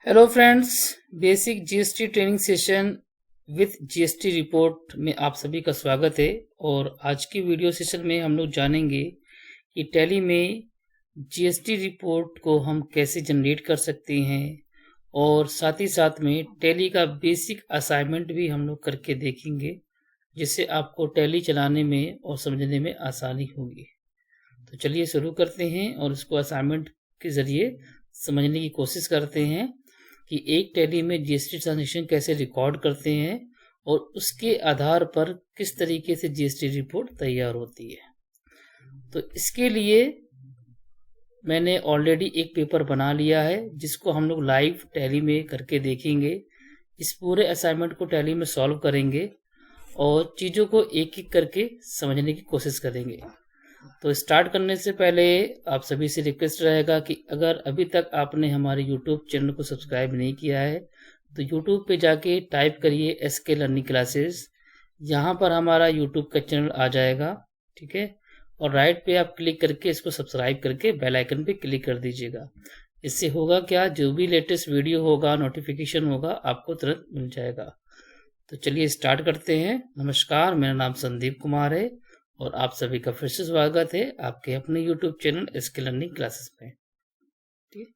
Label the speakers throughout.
Speaker 1: Hello friends, basic GST training session with GST report में आप सभी का स्वागत है। और आज की वीडियो सेशन में हम लोग जानेंगे कि टैली में जीएसटी रिपोर्ट को हम कैसे जनरेट कर सकते हैं और साथ ही साथ में टैली का बेसिक असाइनमेंट भी हम लोग करके देखेंगे, जिससे आपको टैली चलाने में और समझने में आसानी होगी। तो चलिए शुरू करते हैं और इसको असाइनमेंट के ज़रिए समझने की कोशिश करते हैं कि एक टैली में जीएसटी ट्रांजैक्शन कैसे रिकॉर्ड करते हैं और उसके आधार पर किस तरीके से जीएसटी रिपोर्ट तैयार होती है। तो इसके लिए मैंने ऑलरेडी एक पेपर बना लिया है, जिसको हम लोग लाइव टैली में करके देखेंगे। इस पूरे असाइनमेंट को टैली में सॉल्व करेंगे और चीज़ों को एक एक करके समझने की कोशिश करेंगे। तो स्टार्ट करने से पहले आप सभी से रिक्वेस्ट रहेगा कि अगर अभी तक आपने हमारे YouTube चैनल को सब्सक्राइब नहीं किया है तो YouTube पे जाके टाइप करिए SK लर्निंग क्लासेस। यहाँ पर हमारा YouTube का चैनल आ जाएगा, ठीक है। और राइट पे आप क्लिक करके इसको सब्सक्राइब करके बेल आइकन पे क्लिक कर दीजिएगा। इससे होगा क्या, जो भी लेटेस्ट वीडियो होगा, नोटिफिकेशन होगा, आपको तुरंत मिल जाएगा। तो चलिए स्टार्ट करते हैं। नमस्कार, मेरा नाम संदीप कुमार है और आप सभी का फिर से स्वागत है आपके अपने YouTube channel SK learning classes में। ठीक,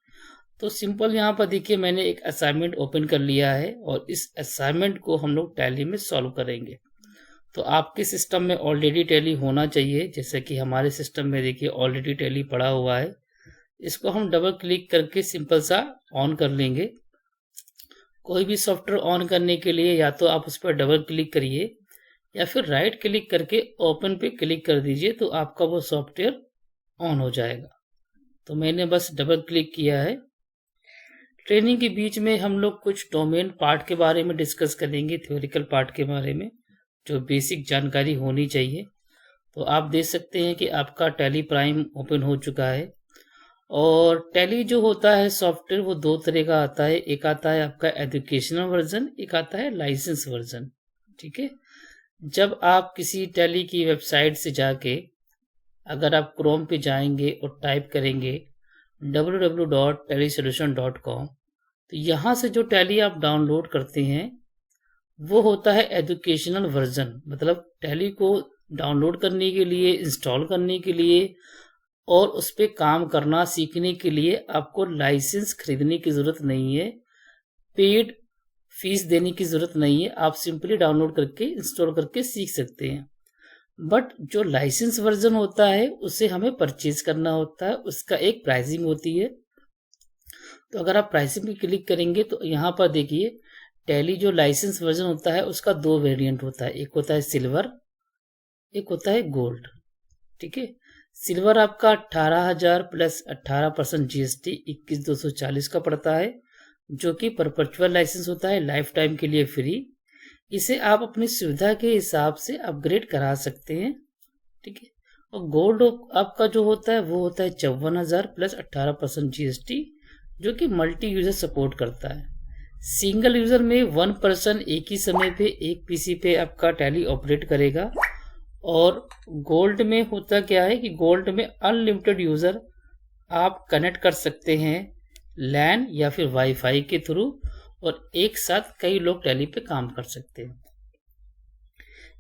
Speaker 1: तो सिंपल यहाँ पर देखिए, मैंने एक असाइनमेंट ओपन कर लिया है और इस असाइनमेंट को हम लोग टैली में सॉल्व करेंगे। तो आपके सिस्टम में ऑलरेडी टैली होना चाहिए, जैसे कि हमारे सिस्टम में देखिए ऑलरेडी टैली पड़ा हुआ है। इसको हम डबल क्लिक करके सिंपल सा ऑन कर लेंगे। कोई भी सॉफ्टवेयर ऑन करने के लिए या तो आप उस पर डबल क्लिक करिए या फिर राइट क्लिक करके ओपन पे क्लिक कर दीजिए, तो आपका वो सॉफ्टवेयर ऑन हो जाएगा। तो मैंने बस डबल क्लिक किया है। ट्रेनिंग के बीच में हम लोग कुछ डोमेन पार्ट के बारे में डिस्कस करेंगे, थ्योरिकल पार्ट के बारे में, जो बेसिक जानकारी होनी चाहिए। तो आप देख सकते हैं कि आपका टैली प्राइम ओपन हो चुका है। और टैली जो होता है सॉफ्टवेयर, वो दो तरह का आता है। एक आता है आपका एजुकेशनल वर्जन, एक आता है लाइसेंस वर्जन, ठीक है। जब आप किसी टैली की वेबसाइट से जाके अगर आप क्रोम पे जाएंगे और टाइप करेंगे www.tallysolution.com, तो यहाँ से जो टैली आप डाउनलोड करते हैं वो होता है एजुकेशनल वर्जन। मतलब टैली को डाउनलोड करने के लिए, इंस्टॉल करने के लिए और उस पर काम करना सीखने के लिए आपको लाइसेंस खरीदने की ज़रूरत नहीं है, पेड फीस देने की ज़रूरत नहीं है। आप सिंपली डाउनलोड करके इंस्टॉल करके सीख सकते हैं। बट जो लाइसेंस वर्जन होता है उसे हमें परचेज करना होता है, उसका एक प्राइसिंग होती है। तो अगर आप प्राइसिंग पे क्लिक करेंगे तो यहाँ पर देखिए टैली जो लाइसेंस वर्जन होता है उसका दो वेरिएंट होता है, एक होता है सिल्वर, एक होता है गोल्ड, ठीक है। सिल्वर आपका 18,000 प्लस 18% GST 21,240 का पड़ता है, जो कि परपेचुअल लाइसेंस होता है, लाइफ टाइम के लिए फ्री। इसे आप अपनी सुविधा के हिसाब से अपग्रेड करा सकते हैं, ठीक है। और गोल्ड आपका जो होता है वो होता है 54,000 प्लस 18% GST, जो कि मल्टी यूजर सपोर्ट करता है। सिंगल यूजर में 1 पर्सन एक ही समय पे एक पीसी पे आपका टैली ऑपरेट करेगा। और गोल्ड में होता क्या है कि गोल्ड में अनलिमिटेड यूजर आप कनेक्ट कर सकते हैं लैन या फिर वाईफाई के थ्रू, और एक साथ कई लोग टैली पे काम कर सकते हैं।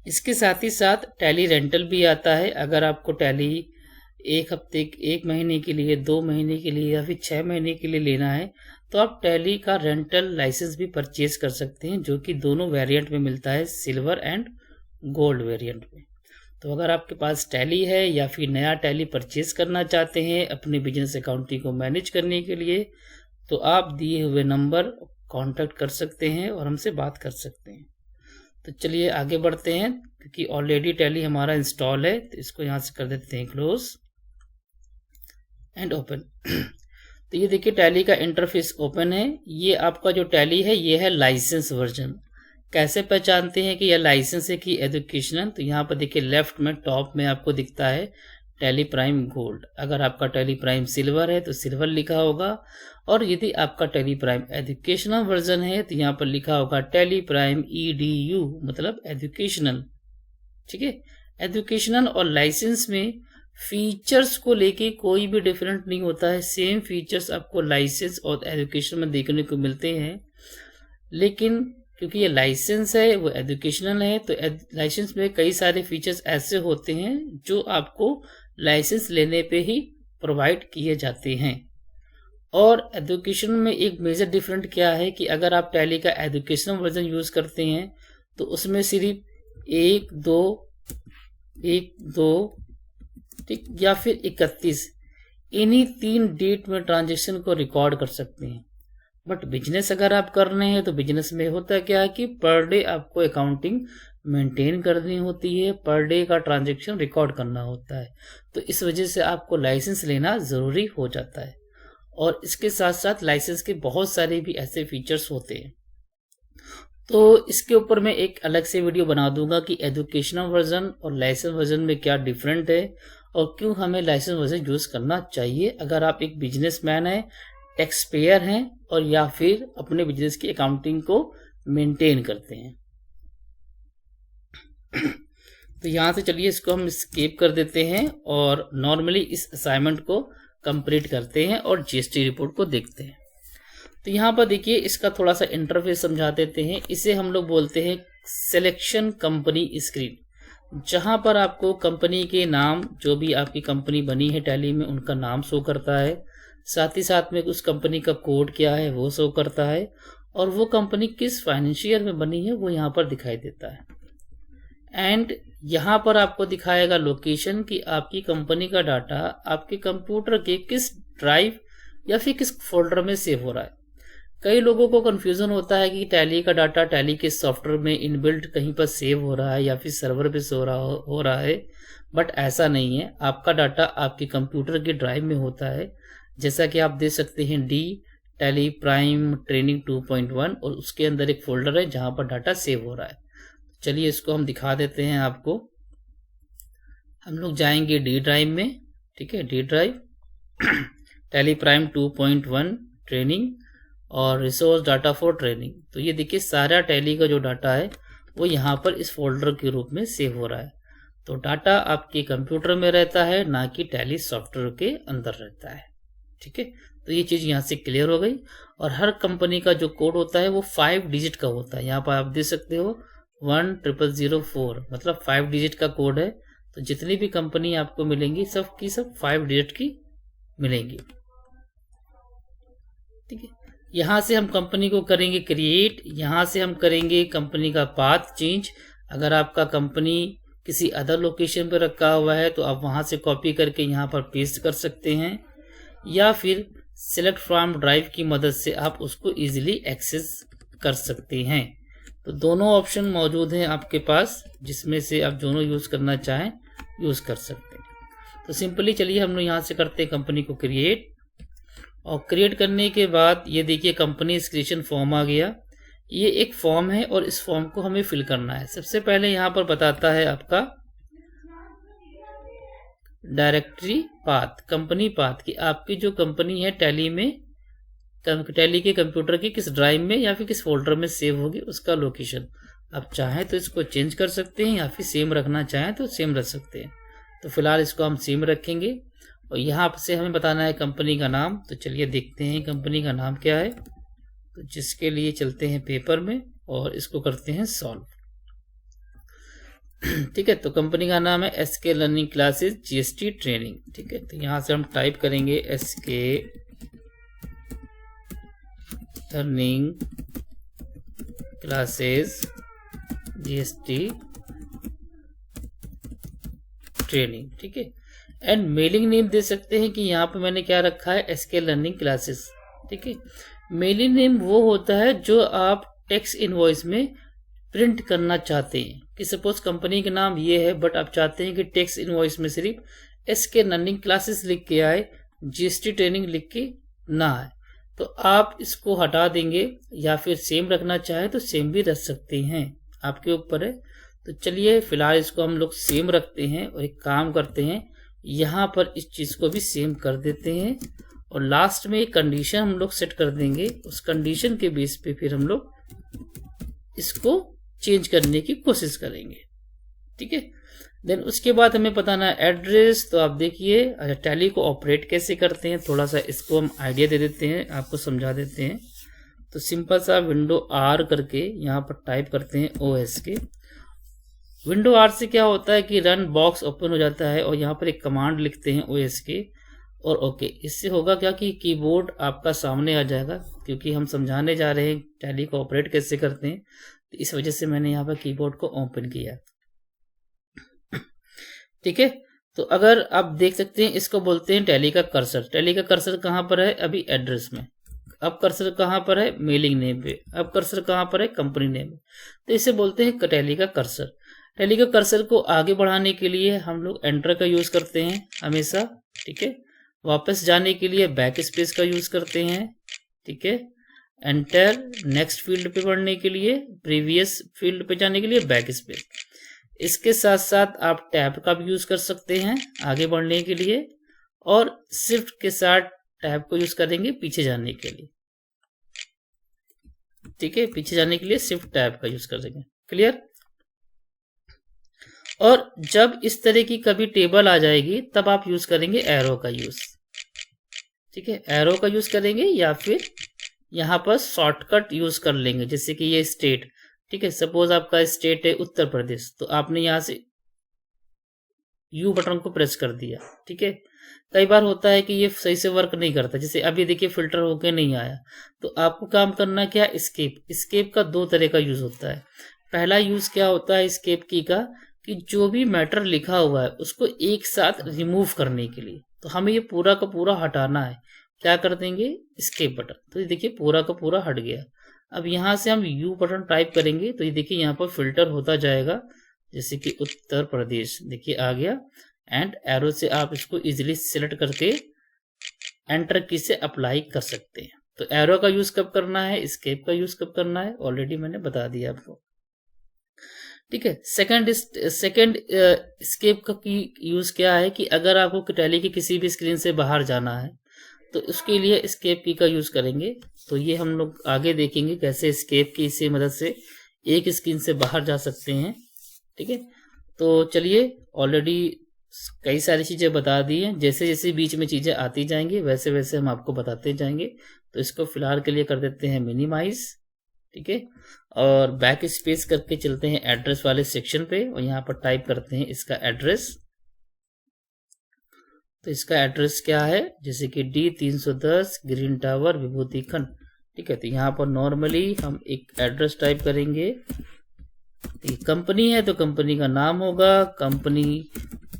Speaker 1: इसके साथ ही साथ टैली रेंटल भी आता है। अगर आपको टैली एक हफ्ते, एक महीने के लिए, 2 महीने के लिए या फिर 6 महीने के लिए लेना है तो आप टैली का रेंटल लाइसेंस भी परचेज कर सकते हैं, जो कि दोनों वेरिएंट में मिलता है, सिल्वर एंड गोल्ड वेरिएंट में। तो अगर आपके पास टैली है या फिर नया टैली परचेज करना चाहते हैं अपने बिजनेस अकाउंटिंग को मैनेज करने के लिए, तो आप दिए हुए नंबर कांटेक्ट कर सकते हैं और हमसे बात कर सकते हैं। तो चलिए आगे बढ़ते हैं, क्योंकि ऑलरेडी टैली हमारा इंस्टॉल है। तो इसको यहाँ से कर देते हैं क्लोज एंड ओपन। तो ये देखिए टैली का इंटरफेस ओपन है। ये आपका जो टैली है ये है लाइसेंस वर्जन। कैसे पहचानते हैं कि यह लाइसेंस है कि एजुकेशनल? तो यहाँ पर देखिए लेफ्ट में टॉप में आपको दिखता है टैली प्राइम गोल्ड। अगर आपका टैली प्राइम सिल्वर है तो सिल्वर लिखा होगा, और यदि आपका टैली प्राइम एजुकेशनल वर्जन है तो यहाँ पर लिखा होगा टैली प्राइम EDU, मतलब एजुकेशनल, ठीक है। एजुकेशनल और लाइसेंस में फीचर्स को लेके कोई भी डिफरेंट नहीं होता है, सेम फीचर्स आपको लाइसेंस और एजुकेशन में देखने को मिलते हैं। लेकिन क्योंकि ये लाइसेंस है वो एजुकेशनल है, तो लाइसेंस में कई सारे फीचर्स ऐसे होते हैं जो आपको लाइसेंस लेने पे ही प्रोवाइड किए जाते हैं। और एजुकेशन में एक मेजर डिफरेंट क्या है कि अगर आप टैली का एजुकेशनल वर्जन यूज करते हैं तो उसमें सिर्फ 1, 2 ठीक या फिर 31 इन्हीं 3 डेट में ट्रांजेक्शन को रिकॉर्ड कर सकते हैं। बट बिजनेस अगर आप कर रहे हैं तो बिजनेस में होता क्या है कि पर डे आपको अकाउंटिंग मेंटेन करनी होती है, पर डे का ट्रांजैक्शन रिकॉर्ड करना होता है। तो इस वजह से आपको लाइसेंस लेना ज़रूरी हो जाता है। और इसके साथ साथ लाइसेंस के बहुत सारे भी ऐसे फीचर्स होते हैं, तो इसके ऊपर मैं एक अलग से वीडियो बना दूंगा कि एजुकेशनल वर्जन और लाइसेंस वर्जन में क्या डिफरेंट है और क्यों हमें लाइसेंस वर्जन यूज करना चाहिए अगर आप एक बिजनेसमैन है, टैक्स पेयर हैं और या फिर अपने बिजनेस की अकाउंटिंग को मेंटेन करते हैं। तो यहाँ से चलिए इसको हम स्किप कर देते हैं और नॉर्मली इस असाइनमेंट को कंप्लीट करते हैं और जीएसटी रिपोर्ट को देखते हैं। तो यहाँ पर देखिए इसका थोड़ा सा इंटरफेस समझा देते हैं। इसे हम लोग बोलते हैं सिलेक्शन कंपनी स्क्रीन, जहां पर आपको कंपनी के नाम, जो भी आपकी कंपनी बनी है टैली में, उनका नाम शो करता है। साथ ही साथ में उस कंपनी का कोड क्या है वो शो करता है और वो कंपनी किस फाइनेंशियल में बनी है वो यहाँ पर दिखाई देता है। एंड यहाँ पर आपको दिखाएगा लोकेशन कि आपकी कंपनी का डाटा आपके कंप्यूटर के किस ड्राइव या फिर किस फोल्डर में सेव हो रहा है। कई लोगों को कंफ्यूजन होता है कि टैली का डाटा टैली के सॉफ्टवेयर में इनबिल्ट कहीं पर सेव हो रहा है या फिर सर्वर पे हो रहा है, बट ऐसा नहीं है। आपका डाटा आपके कंप्यूटर के ड्राइव में होता है, जैसा कि आप देख सकते हैं डी टैली प्राइम ट्रेनिंग 2.1 और उसके अंदर एक फोल्डर है जहां पर डाटा सेव हो रहा है। चलिए इसको हम दिखा देते हैं आपको। हम लोग जाएंगे डी ड्राइव में, ठीक है, D drive tally prime 2.1 training और रिसोर्स डाटा फॉर ट्रेनिंग। तो ये देखिए सारा टैली का जो डाटा है वो यहाँ पर इस फोल्डर के रूप में सेव हो रहा है। तो डाटा आपके कंप्यूटर में रहता है, ना कि टैली सॉफ्टवेयर के अंदर रहता है, ठीक है। तो ये चीज़ यहाँ से क्लियर हो गई। और हर कंपनी का जो कोड होता है वो 5 डिजिट का होता है। यहाँ पर आप देख सकते हो 10004 मतलब 5 डिजिट का कोड है। तो जितनी भी कंपनी आपको मिलेंगी सब की सब 5 डिजिट की मिलेंगी, ठीक है। यहाँ से हम कंपनी को करेंगे क्रिएट, यहाँ से हम करेंगे कंपनी का पाथ चेंज। अगर आपका कंपनी किसी अदर लोकेशन पर रखा हुआ है तो आप वहाँ से कॉपी करके यहाँ पर पेस्ट कर सकते हैं, या फिर सिलेक्ट फ्रॉम ड्राइव की मदद से आप उसको इजीली एक्सेस कर सकते हैं। तो दोनों ऑप्शन मौजूद हैं आपके पास, जिसमें से आप दोनों यूज़ करना चाहें यूज़ कर सकते हैं। तो सिंपली चलिए हम लोग यहाँ से करते हैं कंपनी को क्रिएट। और क्रिएट करने के बाद ये देखिए कंपनी क्रिएशन फॉर्म आ गया। ये एक फॉर्म है और इस फॉर्म को हमें फिल करना है। सबसे पहले यहाँ पर बताता है आपका डायरेक्टरी पाथ, कंपनी पाथ की आपकी जो कंपनी है टैली में, टैली के कंप्यूटर के किस ड्राइव में या फिर किस फोल्डर में सेव होगी उसका लोकेशन। आप चाहें तो इसको चेंज कर सकते हैं या फिर सेम रखना चाहें तो सेम रख सकते हैं। तो फिलहाल इसको हम सेम रखेंगे। और यहाँ से हमें बताना है कंपनी का नाम। तो चलिए देखते हैं कंपनी का नाम क्या है। तो जिसके लिए चलते हैं पेपर में और इसको करते हैं सॉल्व, ठीक है। तो कंपनी का नाम है SK learning classes GST training, ठीक है। तो यहाँ से हम टाइप करेंगे SK learning classes GST training, ठीक है। एंड मेलिंग नेम दे सकते हैं कि यहाँ पे मैंने क्या रखा है SK लर्निंग क्लासेस, ठीक है। मेलिंग नेम वो होता है जो आप टैक्स इनवॉइस में प्रिंट करना चाहते हैं, कि सपोज कंपनी का नाम ये है बट आप चाहते हैं कि टैक्स इनवॉइस में सिर्फ SK लर्निंग क्लासेस लिख के आए, GST ट्रेनिंग लिख के ना आए। तो आप इसको हटा देंगे या फिर सेम रखना चाहे तो सेम भी रख सकते हैं, आपके ऊपर है। तो चलिए फिलहाल इसको हम लोग सेम रखते हैं और एक काम करते हैं, यहाँ पर इस चीज को भी सेम कर देते हैं और लास्ट में एक कंडीशन हम लोग सेट कर देंगे। उस कंडीशन के बेस पे फिर हम लोग इसको चेंज करने की कोशिश करेंगे, ठीक है। देन उसके बाद हमें बताना है एड्रेस। तो आप देखिए, अच्छा टैली को ऑपरेट कैसे करते हैं, थोड़ा सा इसको हम आइडिया दे देते हैं, आपको समझा देते हैं। तो सिंपल सा विंडो आर करके यहाँ पर टाइप करते हैं OS के। विंडो आर से क्या होता है कि रन बॉक्स ओपन हो जाता है और यहाँ पर एक कमांड लिखते हैं OS के और ओके। इससे होगा क्या कि कीबोर्ड आपका सामने आ जाएगा, क्योंकि हम समझाने जा रहे हैं टैली को ऑपरेट कैसे करते हैं, तो इस वजह से मैंने यहाँ पर कीबोर्ड को ओपन किया। ठीक है। तो अगर आप देख सकते हैं, इसको बोलते हैं टैली का कर्सर। टैली का कर्सर कहाँ पर है, अभी एड्रेस में। अब कर्सर कहाँ पर है, मेलिंग नेम पे। अब कर्सर कहाँ पर है, कंपनी नेम में। तो इसे बोलते हैं टैली का कर्सर। टैली का कर्सर को आगे बढ़ाने के लिए हम लोग एंटर का यूज करते हैं हमेशा। ठीक है। वापस जाने के लिए बैक स्पेस का यूज करते हैं। ठीक है। एंटर, नेक्स्ट फील्ड पे बढ़ने के लिए, प्रीवियस फील्ड पे जाने के लिए बैक स्पेस। इसके साथ साथ आप टैब का भी यूज कर सकते हैं आगे बढ़ने के लिए, और शिफ्ट के साथ टैब को यूज करेंगे पीछे जाने के लिए। ठीक है। पीछे जाने के लिए शिफ्ट टैब का यूज करेंगे। क्लियर। और जब इस तरह की कभी टेबल आ जाएगी तब आप यूज करेंगे एरो का यूज। ठीक है। एरो का यूज करेंगे या फिर यहां पर शॉर्टकट यूज कर लेंगे, जैसे कि ये स्टेट। ठीक है। सपोज आपका स्टेट है उत्तर प्रदेश, तो आपने यहां से यू बटन को प्रेस कर दिया। ठीक है। कई बार होता है कि ये सही से वर्क नहीं करता, जैसे अभी देखिए फिल्टर होके नहीं आया, तो आपको काम करना क्या, स्केप। स्केप का दो तरह का यूज होता है। पहला यूज क्या होता है स्केप की का, कि जो भी मैटर लिखा हुआ है उसको एक साथ रिमूव करने के लिए, तो हमें ये पूरा का पूरा हटाना है। क्या कर देंगे, स्केप बटन। तो ये देखिए पूरा का पूरा हट गया। अब यहां से हम यू बटन टाइप करेंगे तो ये देखिए यहाँ पर फिल्टर होता जाएगा, जैसे कि उत्तर प्रदेश देखिए आ गया। एंड एरो से आप इसको इजीली सिलेक्ट करके एंटर की से अप्लाई कर सकते हैं। तो एरो का यूज कब करना है, स्केप का यूज कब करना है, ऑलरेडी मैंने बता दिया आपको। ठीक है। सेकंड स्केप का की यूज क्या है कि अगर आपको टैली की किसी भी स्क्रीन से बाहर जाना है तो उसके लिए स्केप की का यूज करेंगे। तो ये हम लोग आगे देखेंगे कैसे स्केप की से मदद से एक स्क्रीन से बाहर जा सकते हैं। ठीक है। तो चलिए, ऑलरेडी कई सारी चीजें बता दी हैं, जैसे जैसे बीच में चीजें आती जाएंगी वैसे वैसे हम आपको बताते जाएंगे। तो इसको फिलहाल के लिए कर देते हैं मिनिमाइज। ठीक है। और बैक स्पेस करके चलते हैं एड्रेस वाले सेक्शन पे और यहाँ पर टाइप करते हैं इसका एड्रेस। तो इसका एड्रेस क्या है, जैसे कि D310 ग्रीन टावर विभूति खंड। ठीक है। तो यहाँ पर नॉर्मली हम एक एड्रेस टाइप करेंगे। कंपनी है तो कंपनी का नाम होगा, कंपनी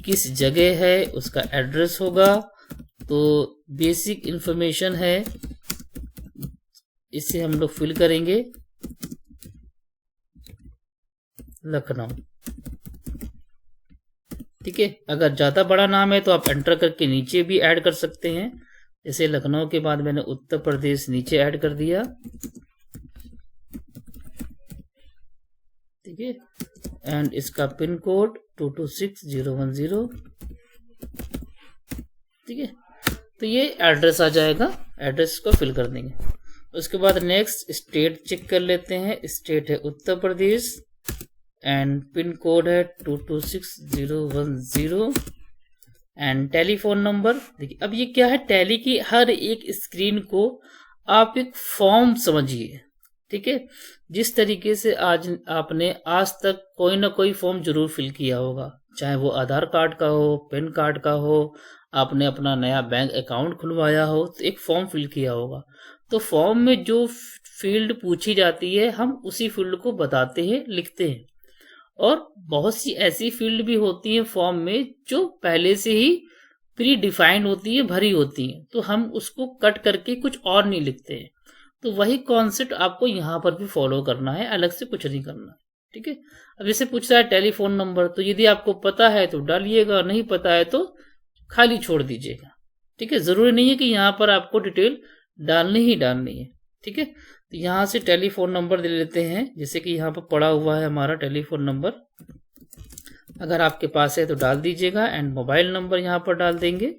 Speaker 1: किस जगह है उसका एड्रेस होगा। तो बेसिक इंफॉर्मेशन है, इसे हम लोग फिल करेंगे लखनऊ। ठीक है। अगर ज्यादा बड़ा नाम है तो आप एंटर करके नीचे भी ऐड कर सकते हैं, जैसे लखनऊ के बाद मैंने उत्तर प्रदेश नीचे ऐड कर दिया। ठीक है। एंड इसका पिन कोड 226010। ठीक है। तो ये एड्रेस आ जाएगा, एड्रेस को फिल कर देंगे। उसके बाद नेक्स्ट स्टेट चेक कर लेते हैं। स्टेट है Uttar Pradesh and pin code है 226010। एंड टेलीफोन नंबर देखिए। अब ये क्या है, टैली की हर एक स्क्रीन को आप एक फॉर्म समझिए। ठीक है। जिस तरीके से आज आपने आज तक कोई ना कोई फॉर्म जरूर फिल किया होगा, चाहे वो आधार कार्ड का हो, पैन कार्ड का हो, आपने अपना नया बैंक अकाउंट खुलवाया हो तो एक फॉर्म फिल किया होगा। तो फॉर्म में जो फील्ड पूछी जाती है हम उसी फील्ड को बताते हैं, लिखते हैं। और बहुत सी ऐसी फील्ड भी होती है फॉर्म में जो पहले से ही प्री डिफाइंड होती है, भरी होती है, तो हम उसको कट करके कुछ और नहीं लिखते हैं। तो वही कॉन्सेप्ट आपको यहाँ पर भी फॉलो करना है, अलग से कुछ नहीं करना। ठीक है। अब जैसे पूछ रहा है टेलीफोन नंबर, तो यदि आपको पता है तो डालिएगा, नहीं पता है तो खाली छोड़ दीजिएगा। ठीक है। जरूरी नहीं है कि यहाँ पर आपको डिटेल डालनी ही डालनी है। ठीक है। तो यहाँ से टेलीफोन नंबर दे लेते हैं, जैसे कि यहाँ पर पड़ा हुआ है हमारा टेलीफोन नंबर, अगर आपके पास है तो डाल दीजिएगा। एंड मोबाइल नंबर यहाँ पर डाल देंगे।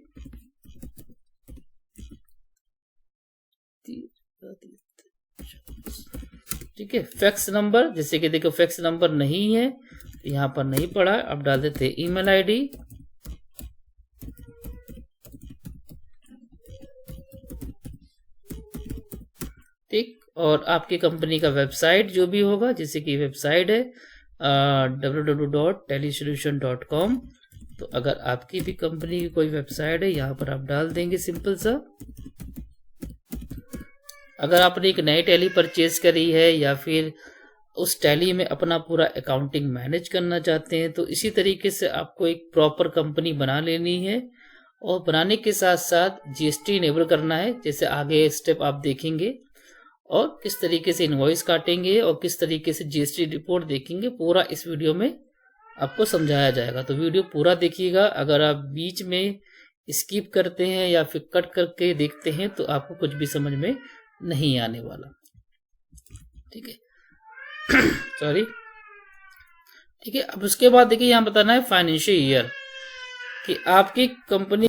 Speaker 1: ठीक है। फैक्स नंबर, जैसे कि देखो फैक्स नंबर नहीं है यहाँ पर नहीं पड़ा, अब डाल देते हैं ईमेल आईडी, ठीक, और आपकी कंपनी का वेबसाइट जो भी होगा, जैसे कि वेबसाइट है www.tellysolution.com। तो अगर आपकी भी कंपनी की कोई वेबसाइट है यहाँ पर आप डाल देंगे सिंपल सा। अगर आपने एक नई टैली परचेज करी है या फिर उस टैली में अपना पूरा अकाउंटिंग मैनेज करना चाहते हैं तो इसी तरीके से आपको एक प्रॉपर कंपनी बना लेनी है और बनाने के साथ साथ जीएसटी इनेबल करना है, जैसे आगे स्टेप आप देखेंगे, और किस तरीके से इनवॉइस काटेंगे और किस तरीके से जीएसटी रिपोर्ट देखेंगे, पूरा इस वीडियो में आपको समझाया जाएगा। तो वीडियो पूरा देखिएगा। अगर आप बीच में स्किप करते हैं या फिर कट करके देखते हैं तो आपको कुछ भी समझ में नहीं आने वाला, ठीक है। सॉरी, ठीक है। अब उसके बाद देखिए यहाँ बताना है फाइनेंशियल ईयर कि आपकी कंपनी,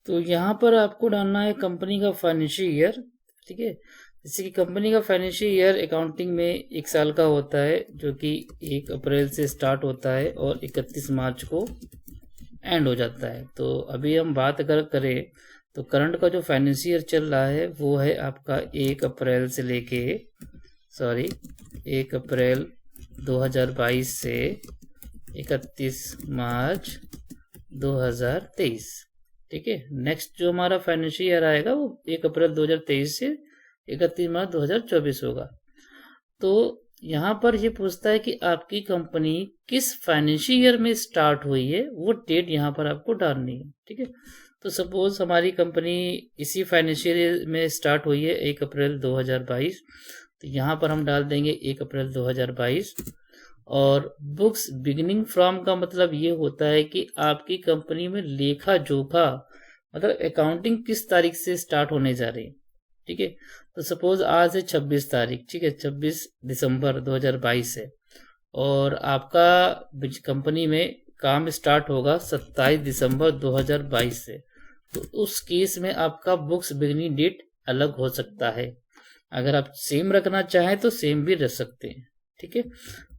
Speaker 1: तो यहाँ पर आपको डालना है कंपनी का फाइनेंशियल ईयर, ठीक है। जैसे कि कंपनी का फाइनेंशियल ईयर अकाउंटिंग में 1 साल का होता है, जो कि 1 अप्रैल से स्टार्ट होता है और 31 मार्च को एंड हो जाता है। तो अभी हम बात अगर करें तो करंट का जो फाइनेंशियल ईयर चल रहा है वो है आपका 1 अप्रैल से लेके 1 अप्रैल 2022 से 31 मार्च 2023, ठीक है। नेक्स्ट जो हमारा फाइनेंशियल ईयर आएगा वो 1 अप्रैल 2023 से 31 मार्च 2024 होगा। तो यहाँ पर ये पूछता है कि आपकी कंपनी किस फाइनेंशियल ईयर में स्टार्ट हुई है, वो डेट यहाँ पर आपको डालनी है, ठीक है। तो सपोज हमारी कंपनी इसी फाइनेंशियल ईयर में स्टार्ट हुई है 1 अप्रैल 2022, तो यहाँ पर हम डाल देंगे 1 अप्रैल 2022। और बुक्स बिगिनिंग फ्रॉम का मतलब ये होता है कि आपकी कंपनी में लेखा जोखा मतलब अकाउंटिंग किस तारीख से स्टार्ट होने जा रही है, ठीक है। तो सपोज आज है 26 तारीख, ठीक है, 26 दिसंबर 2022 है और आपका कंपनी में काम स्टार्ट होगा 27 दिसंबर 2022 से, तो उस केस में आपका बुक्स बिगिनिंग डेट अलग हो सकता है। अगर आप सेम रखना चाहें तो सेम भी रख सकते हैं, ठीक है।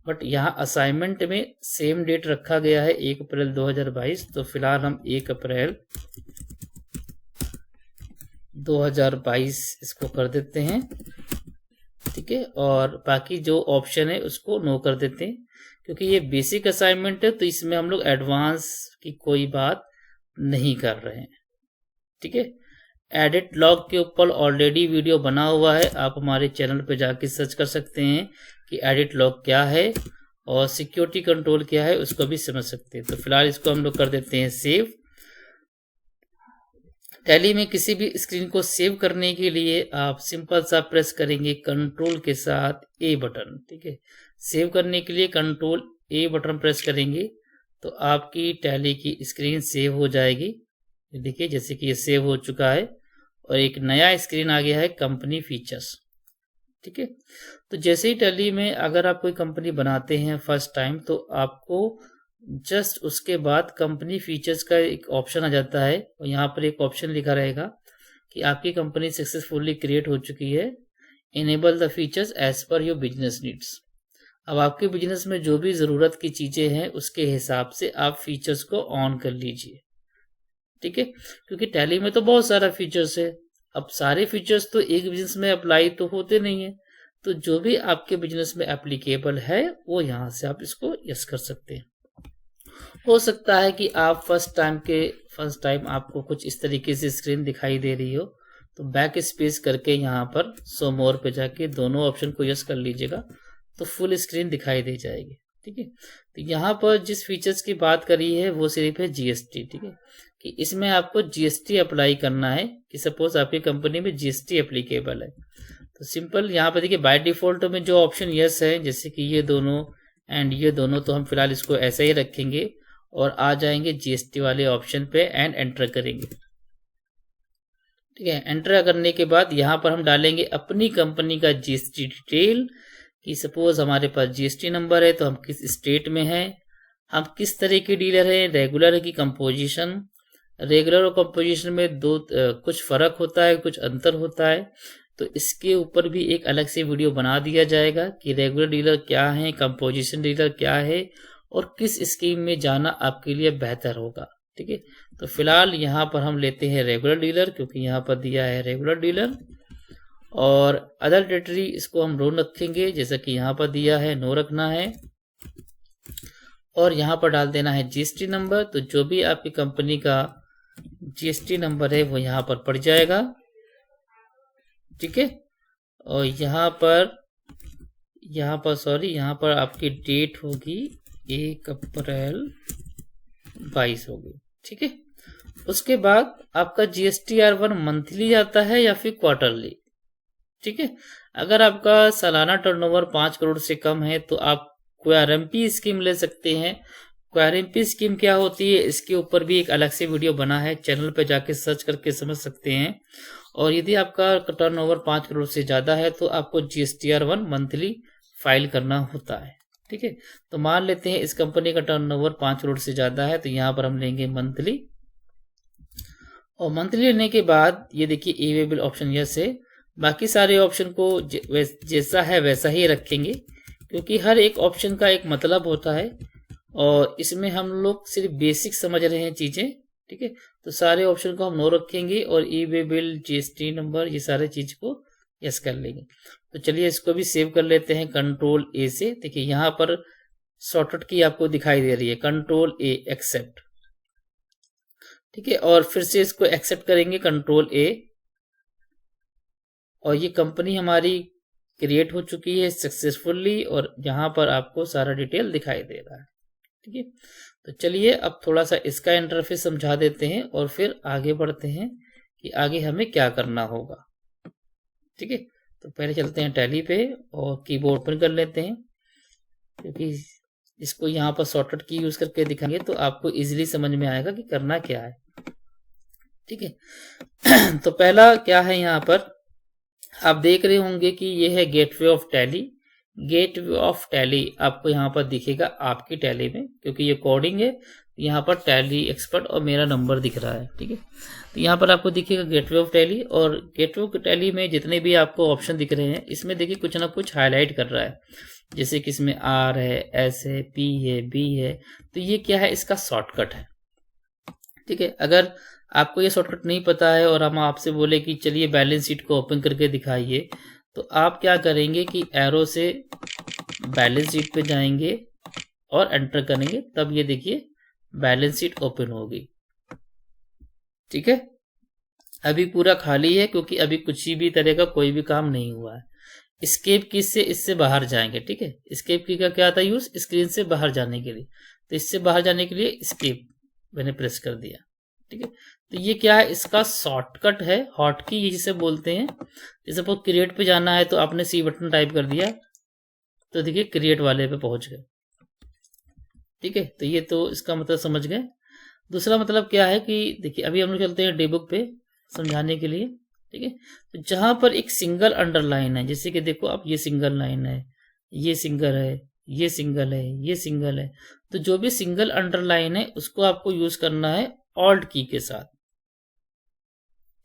Speaker 1: बट यहाँ असाइनमेंट में सेम डेट रखा गया है 1 अप्रैल 2022, तो फिलहाल हम 1 अप्रैल 2022 इसको कर देते हैं, ठीक है। और बाकी जो ऑप्शन है उसको नो कर देते हैं, क्योंकि ये बेसिक असाइनमेंट है तो इसमें हम लोग एडवांस की कोई बात नहीं कर रहे हैं, ठीक है। एडिट लॉग के ऊपर ऑलरेडी वीडियो बना हुआ है, आप हमारे चैनल पे जाके सर्च कर सकते हैं कि एडिट लॉग क्या है और सिक्योरिटी कंट्रोल क्या है, उसको भी समझ सकते हैं। तो फिलहाल इसको हम लोग कर देते हैं सेव। टैली में किसी भी स्क्रीन को सेव करने के लिए आप सिंपल सा प्रेस करेंगे कंट्रोल के साथ ए बटन, ठीक है। सेव करने के लिए कंट्रोल ए बटन प्रेस करेंगे तो आपकी टैली की स्क्रीन सेव हो जाएगी। देखिए जैसे कि ये सेव हो चुका है और एक नया स्क्रीन आ गया है कंपनी फीचर्स, ठीक है। तो जैसे ही टैली में अगर आप कोई कंपनी बनाते हैं फर्स्ट टाइम तो आपको जस्ट उसके बाद कंपनी फीचर्स का एक ऑप्शन आ जाता है और यहाँ पर एक ऑप्शन लिखा रहेगा कि आपकी कंपनी सक्सेसफुली क्रिएट हो चुकी है, enable the features as per your business needs. अब आपके बिजनेस में जो भी ज़रूरत की चीज़ें हैं उसके हिसाब से आप फीचर्स को ऑन कर लीजिए, ठीक है। क्योंकि टैली में तो बहुत सारा फीचर्स है, अब सारे फीचर्स तो एक बिजनेस में अप्लाई तो होते नहीं है, तो जो भी आपके बिजनेस में एप्लीकेबल है वो यहाँ से आप इसको यस कर सकते हैं। हो सकता है कि आप फर्स्ट टाइम आपको कुछ इस तरीके से स्क्रीन दिखाई दे रही हो, तो बैक स्पेस करके यहाँ पर शो मोर पे जाके दोनों ऑप्शन को यस कर लीजिएगा तो फुल स्क्रीन दिखाई दे जाएगी, ठीक है। तो यहाँ पर जिस फीचर्स की बात करी है वो सिर्फ है जीएसटी, ठीक है, कि इसमें आपको जीएसटी अप्लाई करना है कि सपोज आपकी कंपनी में जीएसटी एप्लीकेबल है। तो सिंपल यहाँ पर देखिए बाय डिफॉल्ट में जो ऑप्शन यस है, जैसे कि ये दोनों एंड ये दोनों, तो हम फिलहाल इसको ऐसे ही रखेंगे और आ जाएंगे जीएसटी वाले ऑप्शन पे एंड एंटर करेंगे, ठीक है। एंटर करने के बाद यहाँ पर हम डालेंगे अपनी कंपनी का जीएसटी डिटेल कि सपोज हमारे पास जीएसटी नंबर है तो हम किस स्टेट में हैं, हम किस तरह की डीलर हैं, रेगुलर की कंपोजिशन। रेगुलर और कंपोजिशन में कुछ फर्क होता है, कुछ अंतर होता है। तो इसके ऊपर भी एक अलग से वीडियो बना दिया जाएगा कि रेगुलर डीलर क्या है, कंपोजिशन डीलर क्या है और किस स्कीम में जाना आपके लिए बेहतर होगा। ठीक है, तो फिलहाल यहाँ पर हम लेते हैं रेगुलर डीलर, क्योंकि यहाँ पर दिया है रेगुलर डीलर। और अदर टेरिटरी इसको हम नो रखेंगे, जैसा कि यहाँ पर दिया है नो रखना है। और यहाँ पर डाल देना है जीएसटी नंबर। तो जो भी आपकी कंपनी का जीएसटी नंबर है वो यहाँ पर पड़ जाएगा। ठीक है, और यहाँ पर आपकी डेट होगी 1 अप्रैल 22 होगी। ठीक है, उसके बाद आपका GSTR1 मंथली आता है या फिर क्वार्टरली। ठीक है, अगर आपका सालाना टर्नओवर 5 करोड़ से कम है तो आप क्वारएमपी स्कीम ले सकते हैं। क्वारएमपी स्कीम क्या होती है, इसके ऊपर भी एक अलग से वीडियो बना है, चैनल पे जाके सर्च करके समझ सकते हैं। और यदि आपका टर्नओवर 5 करोड़ से ज्यादा है तो आपको GSTR1 मंथली फाइल करना होता है। ठीक है, तो मान लेते हैं इस कंपनी का टर्नओवर 5 करोड़ से ज्यादा है, तो यहाँ पर हम लेंगे मंथली। और मंथली लेने के बाद ये देखिए एवेलेबल ऑप्शन यस है, बाकी सारे ऑप्शन को जैसा है वैसा ही रखेंगे, क्योंकि हर एक ऑप्शन का एक मतलब होता है और इसमें हम लोग सिर्फ बेसिक समझ रहे हैं चीजें। ठीक है, तो सारे ऑप्शन को हम नो रखेंगे और ई वे बिल, जीएसटी नंबर, ये सारे चीज को यस कर लेंगे। तो चलिए इसको भी सेव कर लेते हैं कंट्रोल ए से। देखिए यहाँ पर शॉर्टकट की आपको दिखाई दे रही है, कंट्रोल ए एक्सेप्ट। ठीक है, और फिर से इसको एक्सेप्ट करेंगे कंट्रोल ए, और ये कंपनी हमारी क्रिएट हो चुकी है सक्सेसफुली और यहाँ पर आपको सारा डिटेल दिखाई दे रहा है। ठीक है, तो चलिए अब थोड़ा सा इसका इंटरफेस समझा देते हैं और फिर आगे बढ़ते हैं कि आगे हमें क्या करना होगा। ठीक है, तो पहले चलते हैं टैली पे और कीबोर्ड ओपन कर लेते हैं, क्योंकि इसको यहाँ पर शॉर्टकट की यूज करके दिखाएंगे तो आपको इजीली समझ में आएगा कि करना क्या है। ठीक है, तो पहला क्या है, यहाँ पर आप देख रहे होंगे कि ये है gateway of tally. Gateway of tally आपको यहाँ पर दिखेगा आपकी टैली में, क्योंकि ये कोडिंग है। यहाँ पर टैली एक्सपर्ट और मेरा नंबर दिख रहा है। ठीक है, तो यहाँ पर आपको दिखेगा गेटवे ऑफ टैली, और गेटवे ऑफ टैली में जितने भी आपको ऑप्शन दिख रहे हैं इसमें देखिए कुछ ना कुछ हाईलाइट कर रहा है, जैसे कि इसमें आर है, एस है, पी है, बी है। तो ये क्या है, इसका शॉर्टकट है। ठीक है, अगर आपको ये शॉर्टकट नहीं पता है और हम आपसे बोले कि चलिए बैलेंस शीट को ओपन करके दिखाइए, तो आप क्या करेंगे कि एरो से बैलेंस शीट पे जाएंगे और एंटर करेंगे, तब ये देखिए बैलेंस शीट ओपन होगी। ठीक है, अभी पूरा खाली है क्योंकि अभी कुछ भी तरह का कोई भी काम नहीं हुआ है। एस्केप की से इससे बाहर जाएंगे। ठीक है, एस्केप की का क्या आता है यूज, स्क्रीन से बाहर जाने के लिए। तो इससे बाहर जाने के लिए एस्केप मैंने प्रेस कर दिया। ठीक है, तो ये क्या है, इसका शॉर्टकट है, हॉटकी ये जिसे बोलते हैं। जैसे आपको क्रिएट पे जाना है तो आपने सी बटन टाइप कर दिया, तो देखिए क्रिएट वाले पे पहुंच गए। ठीक है, तो ये तो इसका मतलब समझ गए। दूसरा मतलब क्या है कि देखिए अभी हम लोग चलते हैं डेबुक पे समझाने के लिए। ठीक है, तो जहां पर एक सिंगल अंडरलाइन है, जैसे कि देखो अब ये सिंगल लाइन है, ये सिंगल है, ये सिंगल है, ये सिंगल है, तो जो भी सिंगल अंडरलाइन है उसको आपको यूज करना है ऑल्ट की के साथ।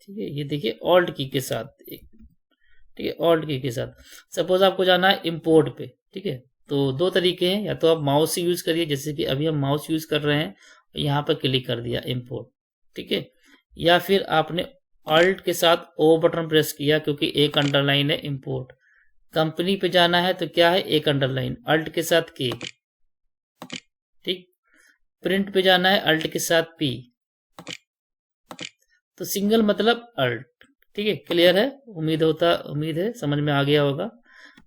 Speaker 1: ठीक है, ये देखिए ऑल्ट की के साथ, ठीक है, ऑल्ट की के साथ। सपोज आपको जाना है इंपोर्ट पे। ठीक है, तो दो तरीके हैं, या तो आप माउस से यूज करिए, जैसे कि अभी हम माउस यूज कर रहे हैं, यहाँ पर क्लिक कर दिया इंपोर्ट। ठीक है, या फिर आपने ऑल्ट के साथ ओ बटन प्रेस किया, क्योंकि एक अंडरलाइन है इंपोर्ट। कंपनी पे जाना है तो क्या है, एक अंडरलाइन, अल्ट के साथ के। ठीक, प्रिंट पे जाना है अल्ट के साथ पी। तो सिंगल मतलब अल्ट। ठीक है, क्लियर है, उम्मीद है समझ में आ गया होगा।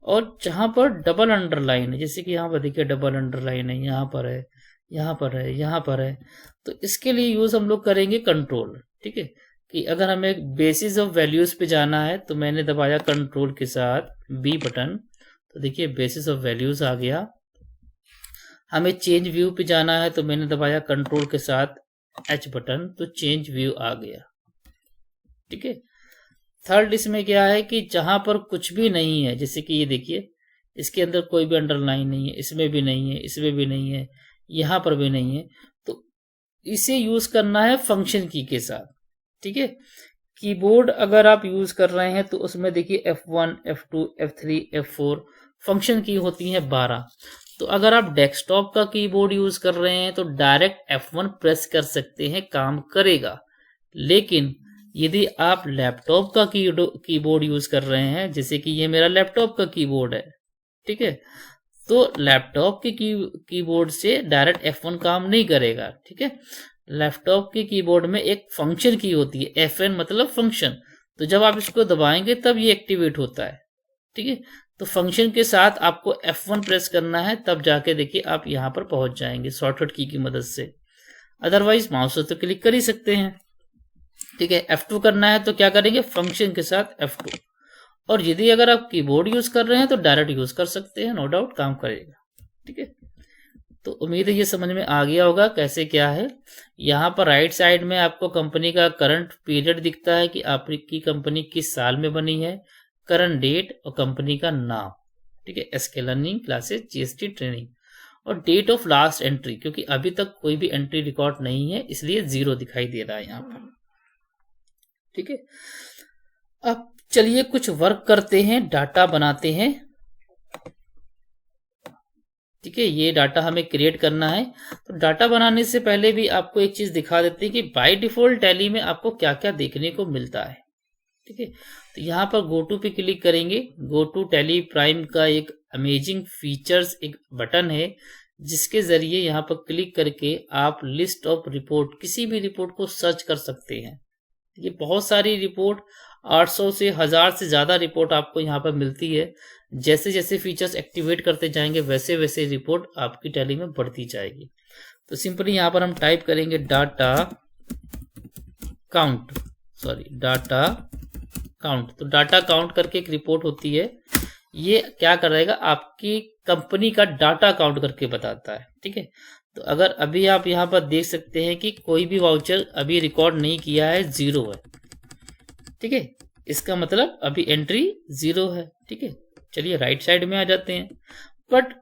Speaker 1: और जहां पर डबल अंडरलाइन है, जैसे कि यहाँ पर देखिए डबल अंडरलाइन है, यहाँ पर है, यहाँ पर है, यहाँ पर है, तो इसके लिए यूज हम लोग करेंगे कंट्रोल। ठीक है, कि अगर हमें बेसिस ऑफ वैल्यूज पे जाना है तो मैंने दबाया कंट्रोल के साथ बी बटन, तो देखिए बेसिस ऑफ वैल्यूज आ गया। हमें चेंज व्यू पे जाना है तो मैंने दबाया कंट्रोल के साथ एच बटन, तो चेंज व्यू आ गया। ठीक है, थर्ड इसमें क्या है कि जहां पर कुछ भी नहीं है, जैसे कि ये देखिए इसके अंदर कोई भी अंडरलाइन नहीं है, इसमें भी नहीं है, इसमें भी नहीं है, यहां पर भी नहीं है, तो इसे यूज करना है फंक्शन की के साथ। ठीक है, कीबोर्ड अगर आप यूज कर रहे हैं तो उसमें देखिए F1, F2, F3, F4 function की होती है 12। तो अगर आप डेस्कटॉप का कीबोर्ड यूज कर रहे हैं तो डायरेक्ट F1 प्रेस कर सकते हैं, काम करेगा। लेकिन यदि आप लैपटॉप का कीबोर्ड यूज कर रहे हैं, जैसे कि ये मेरा लैपटॉप का कीबोर्ड है, ठीक है, तो लैपटॉप के कीबोर्ड से डायरेक्ट F1 काम नहीं करेगा, ठीक है। लैपटॉप के कीबोर्ड में एक फंक्शन की होती है, FN मतलब फंक्शन। तो जब आप इसको दबाएंगे तब ये एक्टिवेट होता है, ठीक है। तो फंक्शन के साथ आपको F1 प्रेस करना है, तब जाके देखिए आप यहां पर पहुंच जाएंगे शॉर्टकट की मदद से। अदरवाइज माउस से तो क्लिक कर ही सकते हैं, ठीक है। F2 करना है तो क्या करेंगे, फंक्शन के साथ F2। और यदि अगर आप कीबोर्ड यूज कर रहे हैं तो डायरेक्ट यूज कर सकते हैं, नो डाउट काम करेगा, ठीक है। तो उम्मीद है ये समझ में आ गया होगा कैसे क्या है। यहाँ पर राइट साइड में आपको कंपनी का करंट पीरियड दिखता है कि आपकी कंपनी किस साल में बनी है, करंट डेट और कंपनी का नाम, ठीक है। SK learning classes GST training, और डेट ऑफ लास्ट एंट्री, क्योंकि अभी तक कोई भी एंट्री रिकॉर्ड नहीं है इसलिए 0 दिखाई दे रहा है यहाँ पर, ठीक है। अब चलिए कुछ वर्क करते हैं, डाटा बनाते हैं, ठीक है। ये डाटा हमें क्रिएट करना है। तो डाटा बनाने से पहले भी आपको एक चीज दिखा देते हैं कि बाय डिफॉल्ट टैली में आपको क्या क्या देखने को मिलता है, ठीक है। तो यहाँ पर गो टू पे क्लिक करेंगे। गो टू टैली प्राइम का एक अमेजिंग फीचर्स एक बटन है, जिसके जरिए यहाँ पर क्लिक करके आप लिस्ट ऑफ रिपोर्ट, किसी भी रिपोर्ट को सर्च कर सकते हैं। ये बहुत सारी रिपोर्ट, 800 से 1000 से ज्यादा रिपोर्ट आपको यहाँ पर मिलती है। जैसे जैसे फीचर्स एक्टिवेट करते जाएंगे वैसे वैसे रिपोर्ट आपकी टैली में बढ़ती जाएगी। तो सिंपली यहाँ पर हम टाइप करेंगे डाटा काउंट, डाटा काउंट। तो डाटा काउंट करके एक रिपोर्ट होती है, ये क्या करेगा, आपकी कंपनी का डाटा काउंट करके बताता है, ठीक है। तो अगर अभी आप यहाँ पर देख सकते हैं कि कोई भी वाउचर अभी रिकॉर्ड नहीं किया है, 0 है, ठीक है। इसका मतलब अभी एंट्री 0 है, ठीक है। चलिए राइट साइड में आ जाते हैं। बट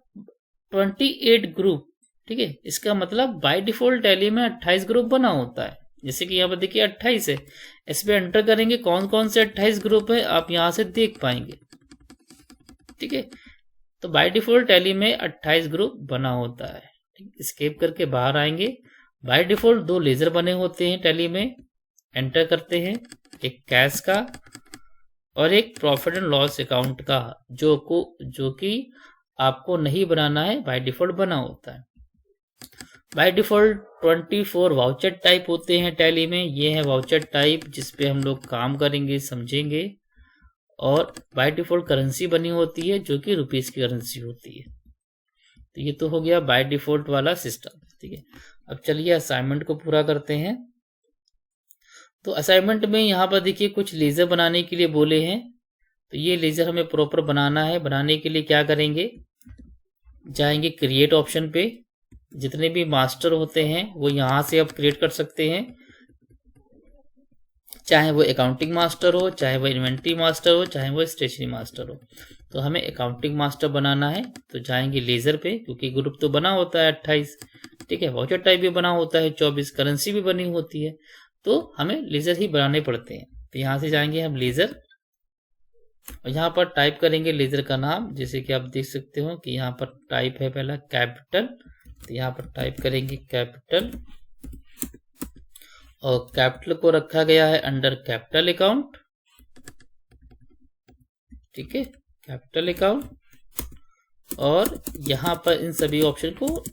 Speaker 1: 28 ग्रुप, ठीक है, इसका मतलब बाय डिफॉल्ट टैली में 28 ग्रुप बना होता है। जैसे कि यहाँ पर देखिए 28 है, इस पे एंटर करेंगे कौन कौन से 28 ग्रुप है आप यहाँ से देख पाएंगे, ठीक है। तो बाय डिफॉल्ट टैली में 28 ग्रुप बना होता है। एस्केप करके बाहर आएंगे। बाय डिफॉल्ट 2 लेजर बने होते हैं टैली में, एंटर करते हैं, एक कैश का और एक प्रॉफिट एंड लॉस अकाउंट का, जो कि आपको नहीं बनाना है, बाय डिफॉल्ट बना होता है। बाय डिफॉल्ट 24 वाउचर टाइप होते हैं टैली में, ये है वाउचर टाइप जिसपे हम लोग काम करेंगे, समझेंगे। और बाय डिफॉल्ट करेंसी बनी होती है जो कि रुपीस की करेंसी होती है। तो ये तो हो गया बाय डिफॉल्ट वाला सिस्टम, ठीक है। अब चलिए असाइनमेंट को पूरा करते हैं। तो असाइनमेंट में यहाँ पर देखिए कुछ लेजर बनाने के लिए बोले हैं, तो ये लेजर हमें प्रॉपर बनाना है। बनाने के लिए क्या करेंगे, जाएंगे क्रिएट ऑप्शन पे, जितने भी मास्टर होते हैं वो यहाँ से आप क्रिएट कर सकते हैं, चाहे वो अकाउंटिंग मास्टर हो, चाहे वो इन्वेंट्री मास्टर हो, चाहे वो स्टेशनरी मास्टर हो। तो हमें अकाउंटिंग मास्टर बनाना है, तो जाएंगे लेजर पे, क्योंकि ग्रुप तो बना होता है 28, ठीक है। वाउचर टाइप भी बना होता है 24, करेंसी भी बनी होती है, तो हमें लेजर ही बनाने पड़ते हैं। तो यहाँ से जाएंगे हम लेजर, और यहाँ पर टाइप करेंगे लेजर का नाम, जैसे कि आप देख सकते हो कि यहाँ पर टाइप है पहला कैपिटल, तो यहाँ पर टाइप करेंगे कैपिटल, और कैपिटल को रखा गया है अंडर कैपिटल अकाउंट, ठीक है, कैपिटल अकाउंट। और यहाँ पर इन सभी ऑप्शन को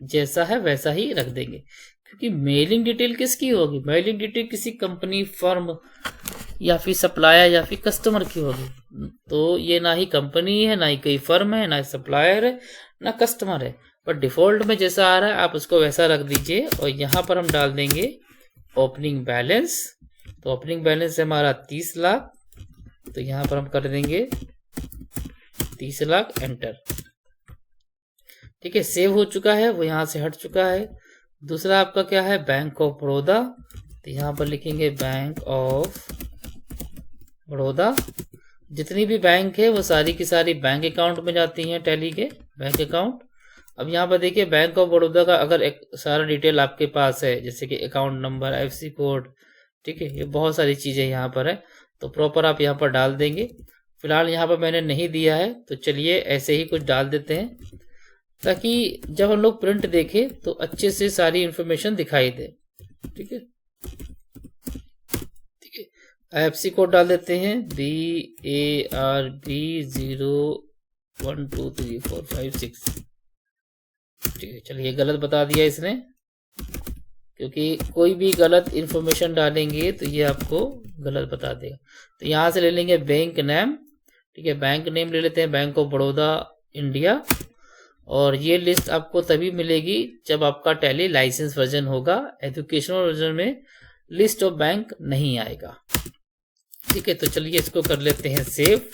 Speaker 1: जैसा है वैसा ही रख देंगे, क्योंकि मेलिंग डिटेल किसकी होगी, मेलिंग डिटेल किसी कंपनी, फर्म या फिर सप्लायर या फिर कस्टमर की होगी। तो ये ना ही कंपनी है, ना ही कोई फर्म है, ना सप्लायर है, ना कस्टमर है, पर डिफॉल्ट में जैसा आ रहा है आप उसको वैसा रख दीजिए। और यहाँ पर हम डाल देंगे ओपनिंग बैलेंस, तो ओपनिंग बैलेंस है हमारा 30 लाख, तो यहाँ पर हम कर देंगे 30 लाख, एंटर, ठीक है। सेव हो चुका है, वो यहाँ से हट चुका है। दूसरा आपका क्या है, बैंक ऑफ बड़ौदा, तो यहाँ पर लिखेंगे बैंक ऑफ बड़ौदा। जितनी भी बैंक है वो सारी की सारी बैंक अकाउंट में जाती हैं, टैली के बैंक अकाउंट। अब यहाँ पर देखिए बैंक ऑफ बड़ौदा का अगर एक सारा डिटेल आपके पास है, जैसे कि अकाउंट नंबर, IFSC कोड, ठीक है, ये बहुत सारी चीजें यहाँ पर है, तो प्रॉपर आप यहाँ पर डाल देंगे। फिलहाल यहाँ पर मैंने नहीं दिया है, तो चलिए ऐसे ही कुछ डाल देते हैं ताकि जब हम लोग प्रिंट देखें तो अच्छे से सारी इंफॉर्मेशन दिखाई दे। ठीक है, ठीक है, IFSC कोड डाल देते हैं BARB012345 ठीक है, चलिए गलत बता दिया इसने, क्योंकि कोई भी गलत इंफॉर्मेशन डालेंगे तो ये आपको गलत बता देगा। तो यहाँ से ले लेंगे बैंक नेम, ठीक है, बैंक नेम ले लेते हैं बैंक ऑफ बड़ौदा इंडिया। और ये लिस्ट आपको तभी मिलेगी जब आपका टैली लाइसेंस वर्जन होगा, एजुकेशनल वर्जन में लिस्ट ऑफ बैंक नहीं आएगा। ठीक है, तो चलिए इसको कर लेते हैं सेव।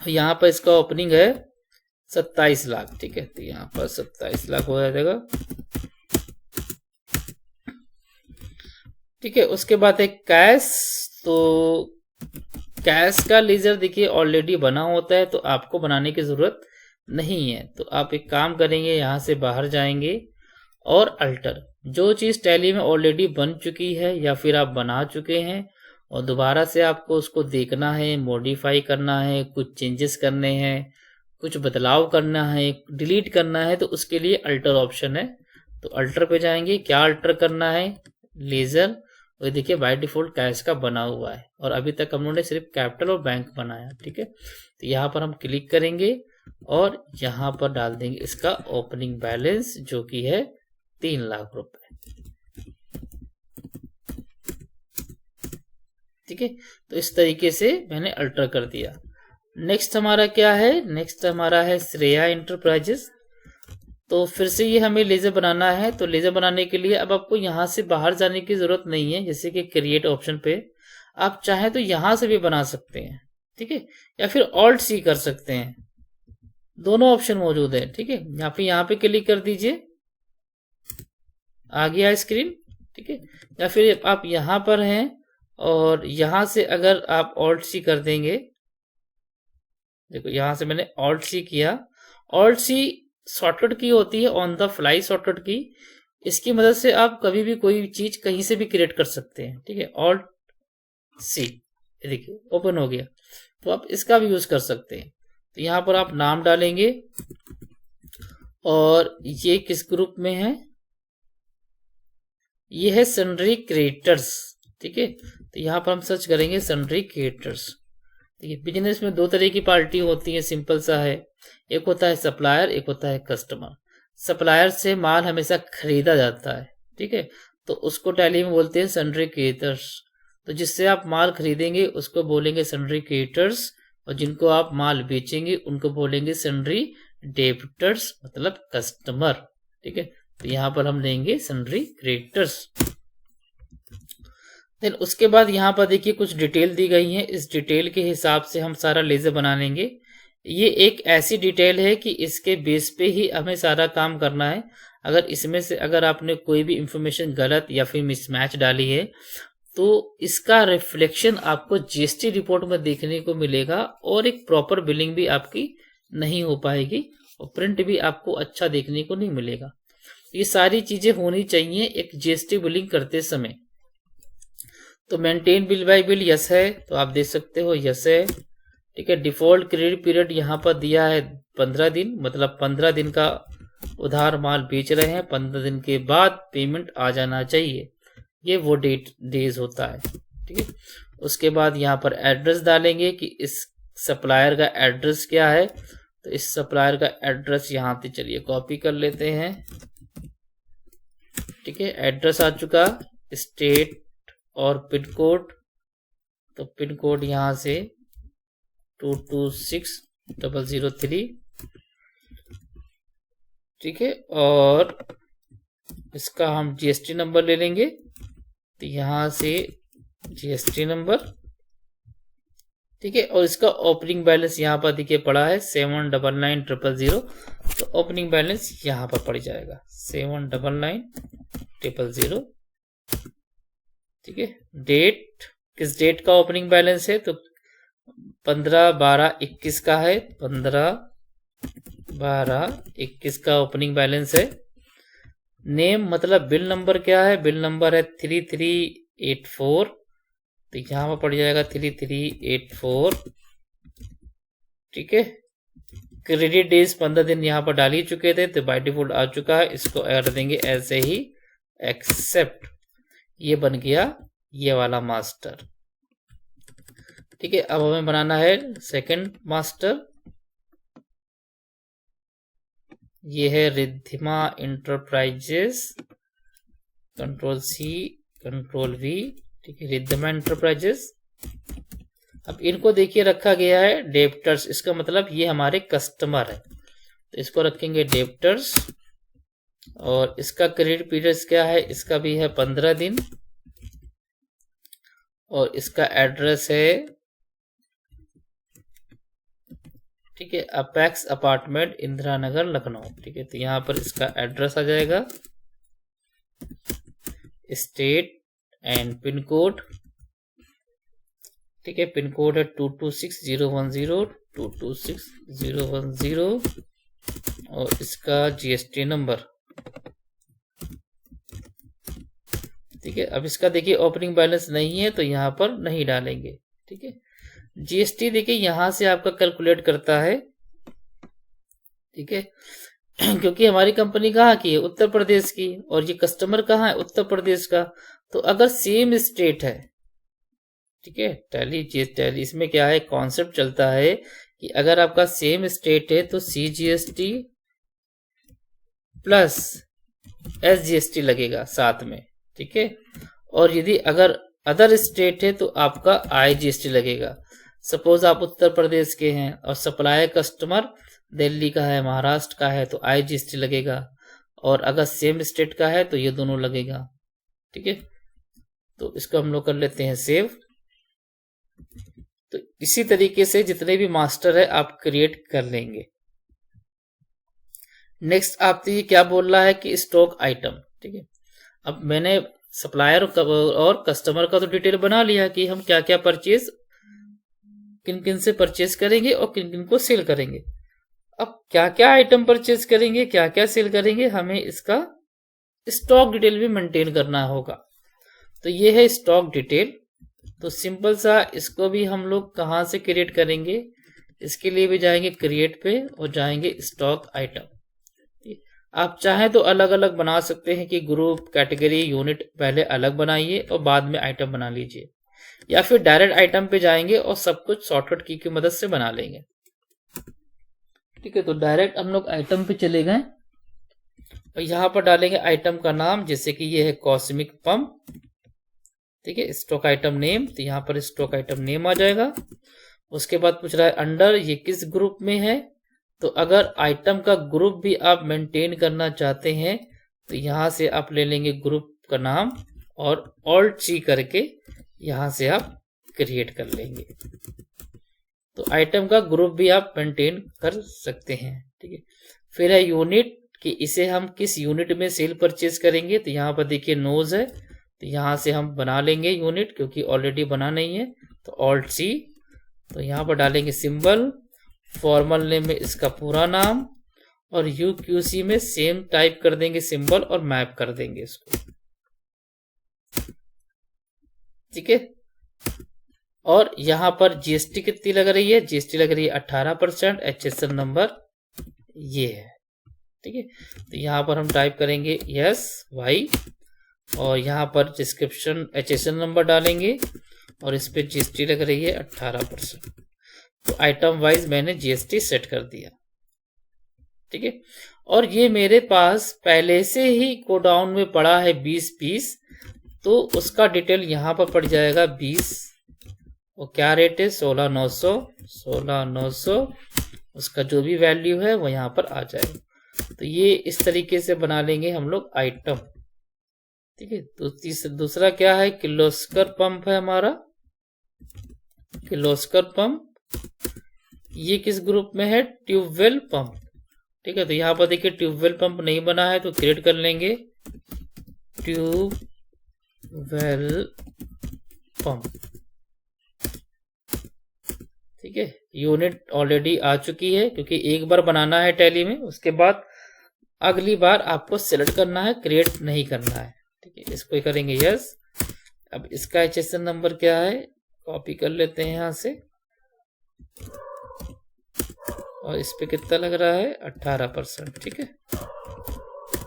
Speaker 1: यहाँ पर इसका ओपनिंग है 27 लाख। ठीक है, तो यहाँ पर 27 लाख हो जाएगा। ठीक है, उसके बाद है कैश। तो कैश का लेजर देखिए ऑलरेडी बना होता है, तो आपको बनाने की जरूरत नहीं है। तो आप एक काम करेंगे, यहाँ से बाहर जाएंगे और अल्टर, जो चीज टैली में ऑलरेडी बन चुकी है या फिर आप बना चुके हैं और दोबारा से आपको उसको देखना है, मॉडिफाई करना है, कुछ चेंजेस करने हैं, कुछ बदलाव करना है, डिलीट करना है, तो उसके लिए अल्टर ऑप्शन है। तो अल्टर पे जाएंगे, क्या अल्टर करना है, लेजर। और देखिए बाय डिफॉल्ट कैश का बना हुआ है और अभी तक हम लोगों ने सिर्फ कैपिटल और बैंक बनाया। ठीक है, तो यहाँ पर हम क्लिक करेंगे और यहाँ पर डाल देंगे इसका ओपनिंग बैलेंस, जो कि है 3 लाख रुपए। ठीक है, तो इस तरीके से मैंने अल्टर कर दिया। नेक्स्ट हमारा क्या है, नेक्स्ट हमारा है श्रेया इंटरप्राइजेस। तो फिर से ये हमें लेजर बनाना है। तो लेजर बनाने के लिए अब आपको यहाँ से बाहर जाने की जरूरत नहीं है, जैसे कि क्रिएट ऑप्शन पे आप चाहें तो यहाँ से भी बना सकते हैं। ठीक है, या फिर ऑल्ट सी कर सकते हैं, दोनों ऑप्शन मौजूद है। ठीक है, यहाँ पे क्लिक कर दीजिए, आ गया स्क्रीन। ठीक है, या फिर आप यहाँ पर हैं और यहाँ से अगर आप ऑल्ट सी कर देंगे, देखो यहाँ से मैंने ऑल्ट सी किया। ऑल्ट सी शॉर्टकट की होती है, ऑन द फ्लाई शॉर्टकट की। इसकी मदद से आप कभी भी कोई चीज कहीं से भी क्रिएट कर सकते हैं। ठीक है, ऑल्ट सी, देखिए ओपन हो गया, तो आप इसका भी यूज कर सकते हैं। तो यहाँ पर आप नाम डालेंगे और ये किस ग्रुप में है, ये है सन्ड्री क्रिएटर्स। ठीक है, तो यहाँ पर हम सर्च करेंगे सन्ड्री क्रिएटर्स। देखिए बिजनेस में 2 तरह की पार्टी होती है, सिंपल सा है, एक होता है सप्लायर, एक होता है कस्टमर। सप्लायर से माल हमेशा खरीदा जाता है। ठीक है, तो उसको टैली में बोलते हैं सन्ड्री क्रिएटर्स। तो जिससे आप माल खरीदेंगे उसको बोलेंगे सन्ड्री क्रिएटर्स, और जिनको आप माल बेचेंगे उनको बोलेंगे सन्ड्री डेबिटर्स, मतलब कस्टमर। ठीक है, तो यहाँ पर हम लेंगे सन्ड्री क्रिएटर्स। देन उसके बाद यहाँ पर देखिए कुछ डिटेल दी गई है, इस डिटेल के हिसाब से हम सारा लेजर बना लेंगे। ये एक ऐसी डिटेल है कि इसके बेस पे ही हमें सारा काम करना है। अगर इसमें से अगर आपने कोई भी इंफॉर्मेशन गलत या फिर मिसमैच डाली है तो इसका रिफ्लेक्शन आपको जीएसटी रिपोर्ट में देखने को मिलेगा और एक प्रॉपर बिलिंग भी आपकी नहीं हो पाएगी और प्रिंट भी आपको अच्छा देखने को नहीं मिलेगा। ये सारी चीजें होनी चाहिए एक जीएसटी बिलिंग करते समय। तो maintain bill bye bill yes है, तो आप देख सकते हो यस है। ठीक है, डिफॉल्ट क्रेडिट पीरियड यहाँ पर दिया है 15 दिन, मतलब 15 दिन का उधार माल बेच रहे हैं, 15 दिन के बाद पेमेंट आ जाना चाहिए, ये वो डेज होता है। ठीक है, उसके बाद यहाँ पर एड्रेस डालेंगे कि इस सप्लायर का एड्रेस क्या है। तो इस सप्लायर का एड्रेस यहाँ पे चलिए कॉपी कर लेते हैं। ठीक है, एड्रेस आ चुका, स्टेट और पिन कोड। तो पिन कोड यहाँ से 226003। ठीक है, और इसका हम जीएसटी नंबर ले लेंगे। तो यहाँ से जीएसटी नंबर। ठीक है, और इसका ओपनिंग बैलेंस यहाँ पर देखिए पड़ा है 799,000। तो ओपनिंग बैलेंस यहाँ पर पड़ जाएगा 799,000। ठीक है, डेट, किस डेट का ओपनिंग बैलेंस है, तो 15/12/21 का है, 15/12/21 का ओपनिंग बैलेंस है। नेम मतलब बिल नंबर क्या है, बिल नंबर है 3384, तो यहाँ पर पड़ जाएगा 3384। ठीक है, क्रेडिट डेज 15 दिन यहाँ पर डाल ही चुके थे तो बाय डिफॉल्ट आ चुका है, इसको कर देंगे ऐसे ही एक्सेप्ट। ये बन गया ये वाला मास्टर। ठीक है, अब हमें बनाना है सेकंड मास्टर। ये है Riddhima enterprises, control C control V. ठीक है, रिद्धिमा इंटरप्राइजेस। अब इनको देखिए रखा गया है डेप्टर्स, इसका मतलब ये हमारे कस्टमर है, तो इसको रखेंगे डेप्टर्स। और इसका क्रेडिट पीरियड क्या है, इसका भी है 15 दिन। और इसका एड्रेस है, ठीक है, अपेक्स अपार्टमेंट इंदिरा नगर लखनऊ। ठीक है, तो यहाँ पर इसका एड्रेस आ जाएगा, स्टेट एंड पिन कोड। ठीक है, पिन कोड है 226010, 226010। और इसका जीएसटी नंबर। ठीक है, अब इसका देखिए ओपनिंग बैलेंस नहीं है तो यहाँ पर नहीं डालेंगे। ठीक है, जीएसटी देखिए यहां से आपका कैलकुलेट करता है। ठीक है, क्योंकि हमारी कंपनी कहाँ की है, उत्तर प्रदेश की, और ये कस्टमर कहाँ है, उत्तर प्रदेश का। तो अगर सेम स्टेट है, ठीक है, टैली इसमें क्या है, कॉन्सेप्ट चलता है कि अगर आपका सेम स्टेट है तो सीजीएसटी प्लस एसजीएसटी लगेगा साथ में। ठीक है, और यदि अगर अदर स्टेट है तो आपका आईजीएसटी लगेगा। सपोज आप उत्तर प्रदेश के हैं और सप्लायर कस्टमर दिल्ली का है, महाराष्ट्र का है, तो आईजीएसटी लगेगा। और अगर सेम स्टेट का है तो ये दोनों लगेगा। ठीक है, तो इसको हम लोग कर लेते हैं सेव। तो इसी तरीके से जितने भी मास्टर है आप क्रिएट कर लेंगे। नेक्स्ट आपसे ये क्या बोल रहा है कि स्टॉक आइटम। ठीक है, अब मैंने सप्लायर और कस्टमर का तो डिटेल बना लिया कि हम क्या क्या परचेज, किन किन से परचेज करेंगे और किन किन को सेल करेंगे। अब क्या क्या आइटम परचेज करेंगे, क्या क्या सेल करेंगे, हमें इसका स्टॉक डिटेल भी मेंटेन करना होगा। तो ये है स्टॉक डिटेल। तो सिंपल सा इसको भी हम लोग कहाँ से क्रिएट करेंगे, इसके लिए भी जाएंगे क्रिएट पे और जाएंगे स्टॉक आइटम। आप चाहें तो अलग अलग बना सकते हैं कि ग्रुप, कैटेगरी, यूनिट पहले अलग बनाइए और बाद में आइटम बना लीजिए, या फिर डायरेक्ट आइटम पे जाएंगे और सब कुछ शॉर्टकट की मदद से बना लेंगे। ठीक है, तो डायरेक्ट हम लोग आइटम पे चले गए और यहाँ पर डालेंगे आइटम का नाम, जैसे कि ये है कॉस्मिक पंप। ठीक है, स्टॉक आइटम नेम, तो यहाँ पर स्टॉक आइटम नेम आ जाएगा। उसके बाद पूछ रहा है अंडर, ये किस ग्रुप में है। तो अगर आइटम का ग्रुप भी आप मेंटेन करना चाहते हैं तो यहाँ से आप ले लेंगे ग्रुप का नाम और ऑल्ट सी करके यहाँ से आप क्रिएट कर लेंगे। तो आइटम का ग्रुप भी आप मेंटेन कर सकते हैं। ठीक है, फिर है यूनिट, कि इसे हम किस यूनिट में सेल परचेज करेंगे। तो यहाँ पर देखिए नोज है, तो यहाँ से हम बना लेंगे यूनिट, क्योंकि ऑलरेडी बना नहीं है, तो ऑल्ट सी। तो यहाँ पर डालेंगे सिंबल, फॉर्मल नेम में इसका पूरा नाम, और यूक्यूसी में सेम टाइप कर देंगे सिंबल और मैप कर देंगे इसको। ठीक है, और यहां पर जीएसटी कितनी लग रही है, जीएसटी लग रही है 18%, एचएसएन नंबर ये है। ठीक है, तो यहां पर हम टाइप करेंगे यस वाई, और यहां पर डिस्क्रिप्शन एचएसएन नंबर डालेंगे, और इस पे जीएसटी लग रही है 18%। तो आइटम वाइज मैंने जीएसटी सेट कर दिया। ठीक है, और ये मेरे पास पहले से ही गोडाउन में पड़ा है 20 पीस, तो उसका डिटेल यहाँ पर पड़ जाएगा 20। वो क्या रेट है, 16,900, 16,900, उसका जो भी वैल्यू है वो यहाँ पर आ जाएगा। तो ये इस तरीके से बना लेंगे हम लोग आइटम। ठीक है, तो दूसरा क्या है, किर्लोस्कर पंप है हमारा, किर्लोस्कर पंप। ये किस ग्रुप में है, ट्यूबवेल पंप। ठीक है, तो यहाँ पर देखिए ट्यूबवेल पंप नहीं बना है तो क्रिएट कर लेंगे ट्यूबवेल पंप। ठीक है, यूनिट ऑलरेडी आ चुकी है, क्योंकि एक बार बनाना है टैली में, उसके बाद अगली बार आपको सिलेक्ट करना है, क्रिएट नहीं करना है। ठीक है, इसको करेंगे यस। अब इसका HSN नंबर क्या है, कॉपी कर लेते हैं यहाँ से, और इस पे कितना लग रहा है 18%। ठीक है,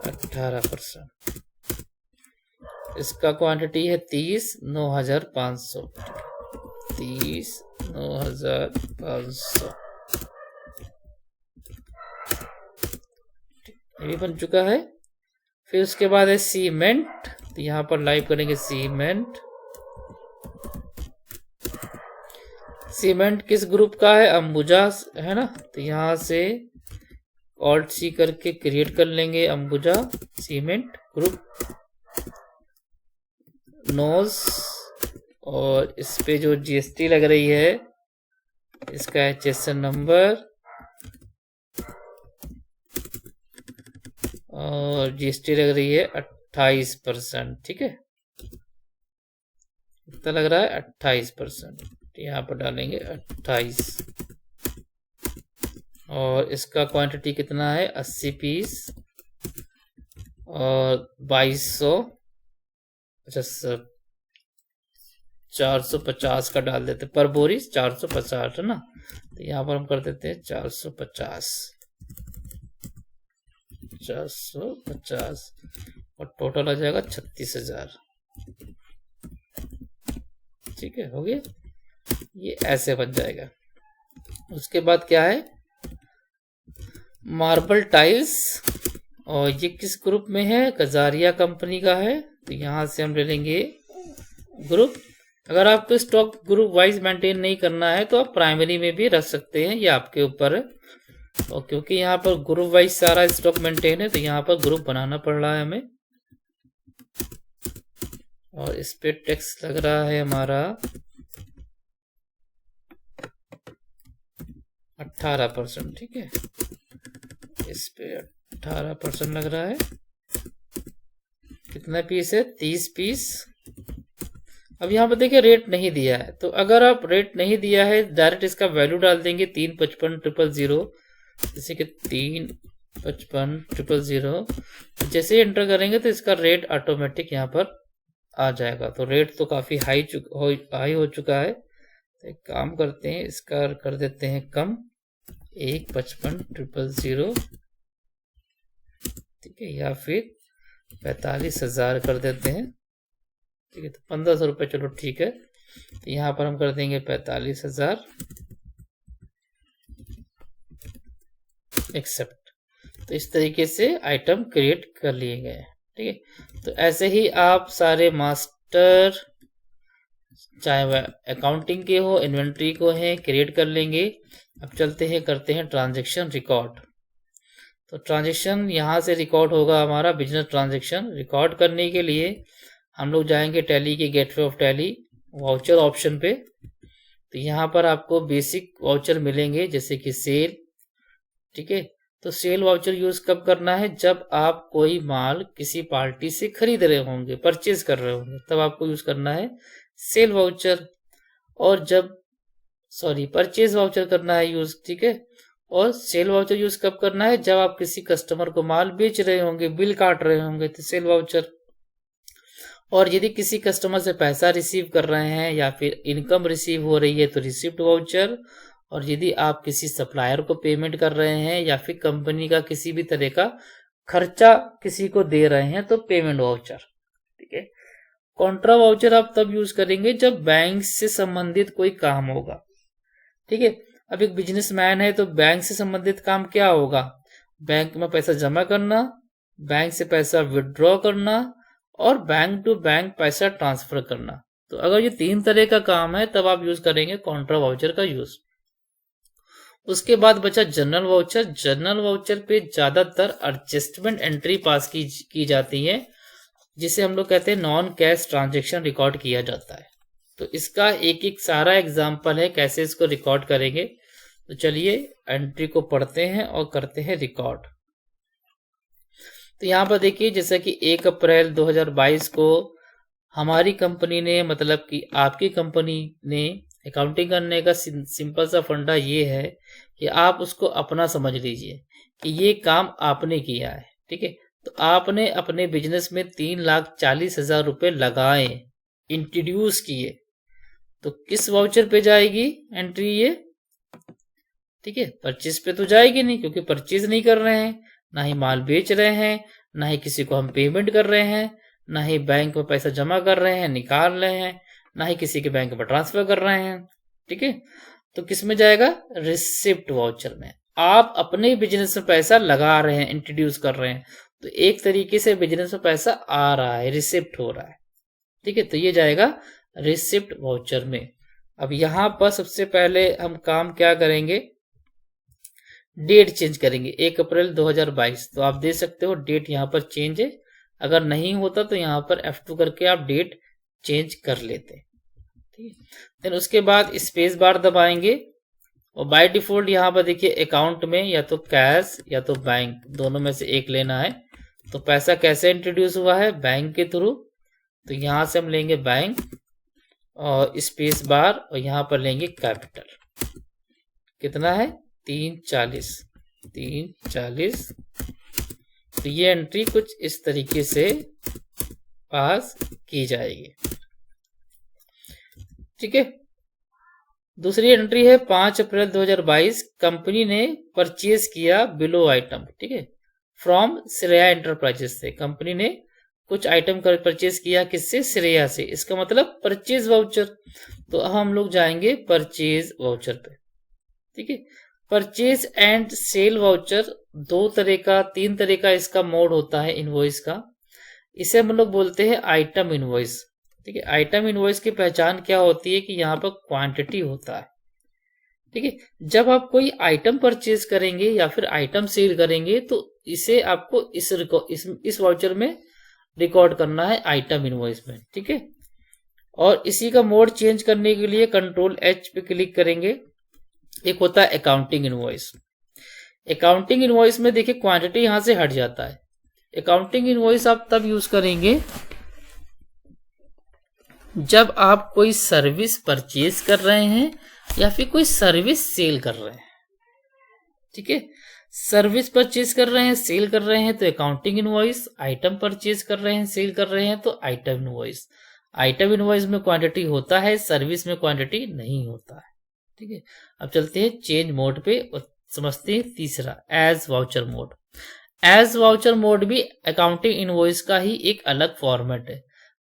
Speaker 1: 18%। इसका क्वांटिटी है 30 9,500। 30 9,500 ये भी बन चुका है। फिर उसके बाद है सीमेंट, तो यहाँ पर लाइव करेंगे सीमेंट। सीमेंट किस ग्रुप का है, अंबुजा है ना, तो यहाँ से Alt C करके क्रिएट कर लेंगे अंबुजा सीमेंट ग्रुप नोज। और इस पे जो GST लग रही है, इसका HSN नंबर और GST लग रही है 28%। ठीक है, कितना लग रहा है 28%, यहाँ पर डालेंगे 28। और इसका क्वांटिटी कितना है 80 पीस और 2200, अच्छा सर 450 का डाल देते, पर बोरी 450 है ना, तो यहाँ पर हम कर देते हैं 450 और टोटल आ जाएगा 36,000। ठीक है, हो गया, ये ऐसे बन जाएगा। उसके बाद क्या है, मार्बल टाइल्स, और ये किस ग्रुप में है, कजारिया कंपनी का है, तो यहाँ से हम ले लेंगे ग्रुप। अगर आपको स्टॉक ग्रुप वाइज मेंटेन नहीं करना है तो आप प्राइमरी में भी रख सकते हैं, ये आपके ऊपर है। और क्योंकि यहाँ पर ग्रुप वाइज सारा स्टॉक मेंटेन है, तो यहाँ पर ग्रुप बनाना पड़ रहा है हमें। और इस पे टैक्स लग रहा है हमारा 18%। ठीक है, इस पे 18% लग रहा है। कितना पीस है, 30 पीस। अब यहाँ पर देखिए रेट नहीं दिया है, तो अगर आप रेट नहीं दिया है डायरेक्ट इसका वैल्यू डाल देंगे 355,000, जैसे कि 355,000। जैसे एंटर करेंगे तो इसका रेट ऑटोमेटिक यहाँ पर आ जाएगा। तो रेट तो काफी हाई हो चुका है, तो एक काम करते हैं, इसका कर देते हैं कम, 155,000। ठीक है, या फिर 45,000 कर देते हैं। ठीक है, तो 1,500 रुपये, चलो ठीक है, तो यहाँ पर हम कर देंगे 45,000 एक्सेप्ट। तो इस तरीके से आइटम क्रिएट कर लिए गए। ठीक है, तो ऐसे ही आप सारे मास्टर, चाहे वह अकाउंटिंग के हो, इन्वेंट्री को है, क्रिएट कर लेंगे। अब चलते हैं, करते हैं ट्रांजैक्शन रिकॉर्ड। तो ट्रांजैक्शन यहाँ से रिकॉर्ड होगा हमारा बिजनेस ट्रांजैक्शन। रिकॉर्ड करने के लिए हम लोग जाएंगे टैली के gateway of tally voucher option पे। तो यहाँ पर आपको बेसिक वाउचर मिलेंगे, जैसे कि सेल। ठीक है, तो सेल वाउचर यूज कब करना है, जब आप कोई माल किसी पार्टी से खरीद रहे होंगे, परचेज कर रहे होंगे, तब आपको यूज करना है सेल वाउचर। और जब परचेज वाउचर करना है यूज। ठीक है, और सेल वाउचर यूज कब करना है, जब आप किसी कस्टमर को माल बेच रहे होंगे, बिल काट रहे होंगे, तो सेल वाउचर। और यदि किसी कस्टमर से पैसा रिसीव कर रहे हैं या फिर इनकम रिसीव हो रही है तो रिसिप्ट वाउचर। और यदि आप किसी सप्लायर को पेमेंट कर रहे हैं या फिर कंपनी का किसी भी तरह का खर्चा किसी को दे रहे हैं तो पेमेंट वाउचर। ठीक है, कॉन्ट्रा वाउचर आप तब यूज करेंगे जब बैंक से संबंधित कोई काम होगा। ठीक है, अब एक बिजनेसमैन है तो बैंक से संबंधित काम क्या होगा, बैंक में पैसा जमा करना, बैंक से पैसा विड्रॉ करना और बैंक टू बैंक पैसा ट्रांसफर करना। तो अगर ये 3 तरह का काम है तब आप यूज करेंगे कॉन्ट्रा वाउचर का यूज। उसके बाद बचा जनरल वाउचर। जनरल वाउचर पे ज्यादातर एडजस्टमेंट एंट्री पास की जाती है, जिसे हम लोग कहते हैं नॉन कैश ट्रांजैक्शन रिकॉर्ड किया जाता है। तो इसका एक एक सारा एग्जाम्पल है कैसे इसको रिकॉर्ड करेंगे। तो चलिए एंट्री को पढ़ते हैं और करते हैं रिकॉर्ड। तो यहाँ पर देखिए, जैसा कि 1 अप्रैल 2022 को हमारी कंपनी ने, मतलब कि आपकी कंपनी ने, अकाउंटिंग करने का सिंपल सा फंडा ये है कि आप उसको अपना समझ लीजिए कि ये काम आपने किया है। ठीक है। तो आपने अपने बिजनेस में 3,40,000 रुपए लगाए, इंट्रोड्यूस किए, तो किस वाउचर पे जाएगी एंट्री ये? ठीक है, परचेज पे तो जाएगी नहीं, क्योंकि परचेज नहीं कर रहे हैं, ना ही माल बेच रहे हैं, ना ही किसी को हम पेमेंट कर रहे हैं, ना ही बैंक में पैसा जमा कर रहे हैं, निकाल रहे हैं, ना ही किसी के बैंक में ट्रांसफर कर रहे हैं। ठीक है, तो किस में जाएगा? रिसिप्ट वाउचर में। आप अपने बिजनेस में पैसा लगा रहे हैं, इंट्रोड्यूस कर रहे हैं, तो एक तरीके से बिजनेस में पैसा आ रहा है, रिसिप्ट हो रहा है। ठीक है, तो ये जाएगा रिसिप्ट वाउचर में। अब यहां पर सबसे पहले हम काम क्या करेंगे? डेट चेंज करेंगे, 1 अप्रैल 2022। तो आप देख सकते हो डेट यहां पर चेंज है। अगर नहीं होता तो यहां पर F2 करके आप डेट चेंज कर लेते। ठीक है, देन उसके बाद स्पेस बार दबाएंगे और बाय डिफॉल्ट यहां पर देखिए अकाउंट में या तो कैश या तो बैंक, दोनों में से एक लेना है। तो पैसा कैसे इंट्रोड्यूस हुआ है? बैंक के थ्रू। तो यहां से हम लेंगे बैंक और स्पेस बार और यहां पर लेंगे कैपिटल। कितना है? 340। तो ये एंट्री कुछ इस तरीके से पास की जाएगी। ठीक है, दूसरी एंट्री है 5 अप्रैल 2022। कंपनी ने परचेज किया बिलो आइटम। ठीक है, फ्रॉम श्रेया एंटरप्राइजेस से कंपनी ने कुछ आइटम कर परचेज किया, किससे? श्रेया से। इसका मतलब परचेज वाउचर। तो अब हम लोग जाएंगे परचेज वाउचर पे। ठीक है, परचेज एंड सेल वाउचर तीन तरह का इसका मोड होता है इनवॉइस का। इसे हम लोग बोलते हैं आइटम इनवॉइस। ठीक है, आइटम इनवॉइस की पहचान क्या होती है कि यहाँ पर क्वांटिटी होता है। ठीक है, जब आप कोई आइटम परचेज करेंगे या फिर आइटम सेल करेंगे तो इसे आपको इस वाउचर में रिकॉर्ड करना है, आइटम इनवॉइस में। ठीक है, और इसी का मोड चेंज करने के लिए कंट्रोल H पे क्लिक करेंगे। एक होता है अकाउंटिंग इनवॉइस। अकाउंटिंग इनवॉइस में देखिए क्वांटिटी यहां से हट जाता है। अकाउंटिंग इनवॉइस आप तब यूज करेंगे जब आप कोई सर्विस परचेज कर रहे हैं या फिर कोई सर्विस सेल कर रहे हैं। ठीक है, सर्विस परचेज कर रहे हैं, सेल कर रहे हैं तो अकाउंटिंग इनवॉइस, आइटम परचेज कर रहे हैं, सेल कर रहे हैं तो आइटम इनवॉइस। आइटम इनवॉइस में क्वांटिटी होता है, सर्विस में क्वांटिटी नहीं होता है। ठीक है, अब चलते हैं चेंज मोड पे और समझते हैं तीसरा, as voucher mode. As voucher mode भी अकाउंटिंग इनवॉइस का ही एक अलग फॉर्मेट है।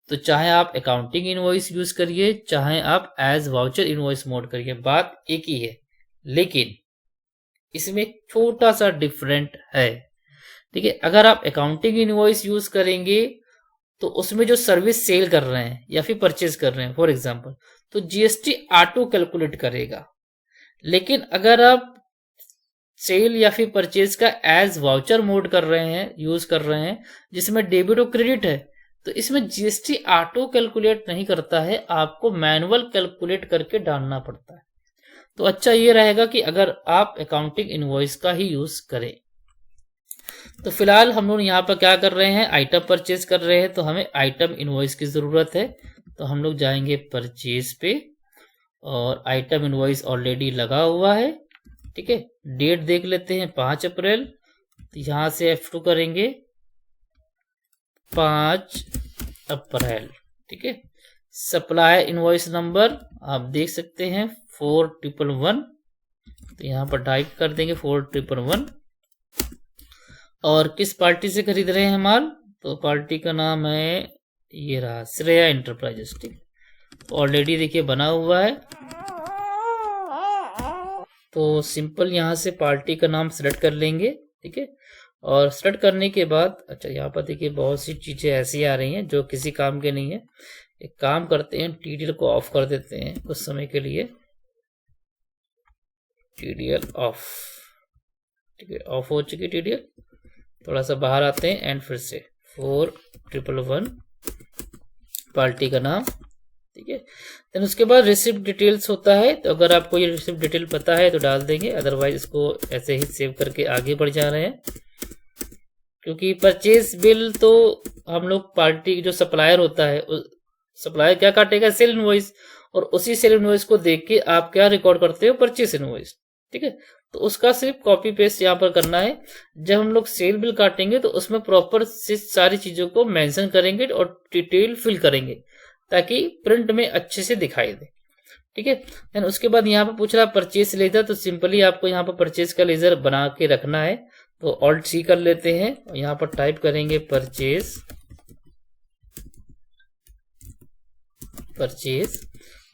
Speaker 1: तो चाहे आप अकाउंटिंग इनवॉइस यूज करिए, चाहे आप एज वाउचर इनवॉइस मोड करिए, बात एक ही है, लेकिन इसमें छोटा सा डिफरेंट है। ठीक है, अगर आप अकाउंटिंग इनवॉइस यूज करेंगे तो उसमें जो सर्विस सेल कर रहे हैं या फिर परचेज कर रहे हैं फॉर एग्जांपल, तो जीएसटी ऑटो कैलकुलेट करेगा। लेकिन अगर आप सेल या फिर परचेज का एज वाउचर मोड कर रहे हैं, यूज कर रहे हैं, जिसमें डेबिट और क्रेडिट है, तो इसमें जीएसटी ऑटो कैलकुलेट नहीं करता है, आपको मैनुअल कैलकुलेट करके डालना पड़ता है। तो अच्छा ये रहेगा कि अगर आप अकाउंटिंग इनवॉइस का ही यूज करें। तो फिलहाल हम लोग यहाँ पर क्या कर रहे हैं? आइटम परचेज कर रहे हैं, तो हमें आइटम इनवॉइस की जरूरत है। तो हम लोग जाएंगे परचेज पे और आइटम इनवॉइस ऑलरेडी लगा हुआ है। ठीक है, डेट देख लेते हैं 5 अप्रैल। तो यहां से F2 करेंगे 5 अप्रैल। ठीक है, सप्लाई इनवॉइस नंबर आप देख सकते हैं 4111। तो यहां पर टाइप कर देंगे 4111। और किस पार्टी से खरीद रहे हैं माल? तो पार्टी का नाम है ये रहा, श्रेया एंटरप्राइजेस। ठीक, ऑलरेडी देखिए बना हुआ है। तो सिंपल यहां से पार्टी का नाम सेलेक्ट कर लेंगे। ठीक है, और सेलेक्ट करने के बाद अच्छा यहाँ पर देखिए बहुत सी चीजें ऐसी आ रही हैं जो किसी काम के नहीं है। एक काम करते हैं, टीडीएल को ऑफ कर देते हैं कुछ समय के लिए। TDL of. ठीक है, ऑफ हो चुकी टीडीएल। थोड़ा सा बाहर आते हैं एंड फिर से 4111 पार्टी का नाम। ठीक है, देन उसके बाद रिसिप्ट डिटेल्स होता है। तो अगर आपको ये रिसिप्ट डिटेल पता है तो डाल देंगे, अदरवाइज इसको ऐसे ही सेव करके आगे बढ़ जा रहे हैं। क्योंकि परचेज बिल तो हम लोग पार्टी जो सप्लायर होता है, सप्लायर क्या काटेगा? सेल इनवॉइस, और उसी सेल इनवॉइस को देख के आप क्या रिकॉर्ड करते हो? Purchase invoice. ठीक है, तो उसका सिर्फ कॉपी पेस्ट यहाँ पर करना है। जब हम लोग सेल बिल काटेंगे तो उसमें प्रॉपर से सारी चीजों को मेंशन करेंगे और डिटेल फिल करेंगे ताकि प्रिंट में अच्छे से दिखाई दे। ठीक है, देन उसके बाद यहाँ पर पूछ रहा है परचेस लेजर, तो सिंपली आपको यहाँ पर परचेस का लेजर बना के रखना है। तो ऑल्ट सी कर लेते हैं और यहाँ पर टाइप करेंगे परचेस।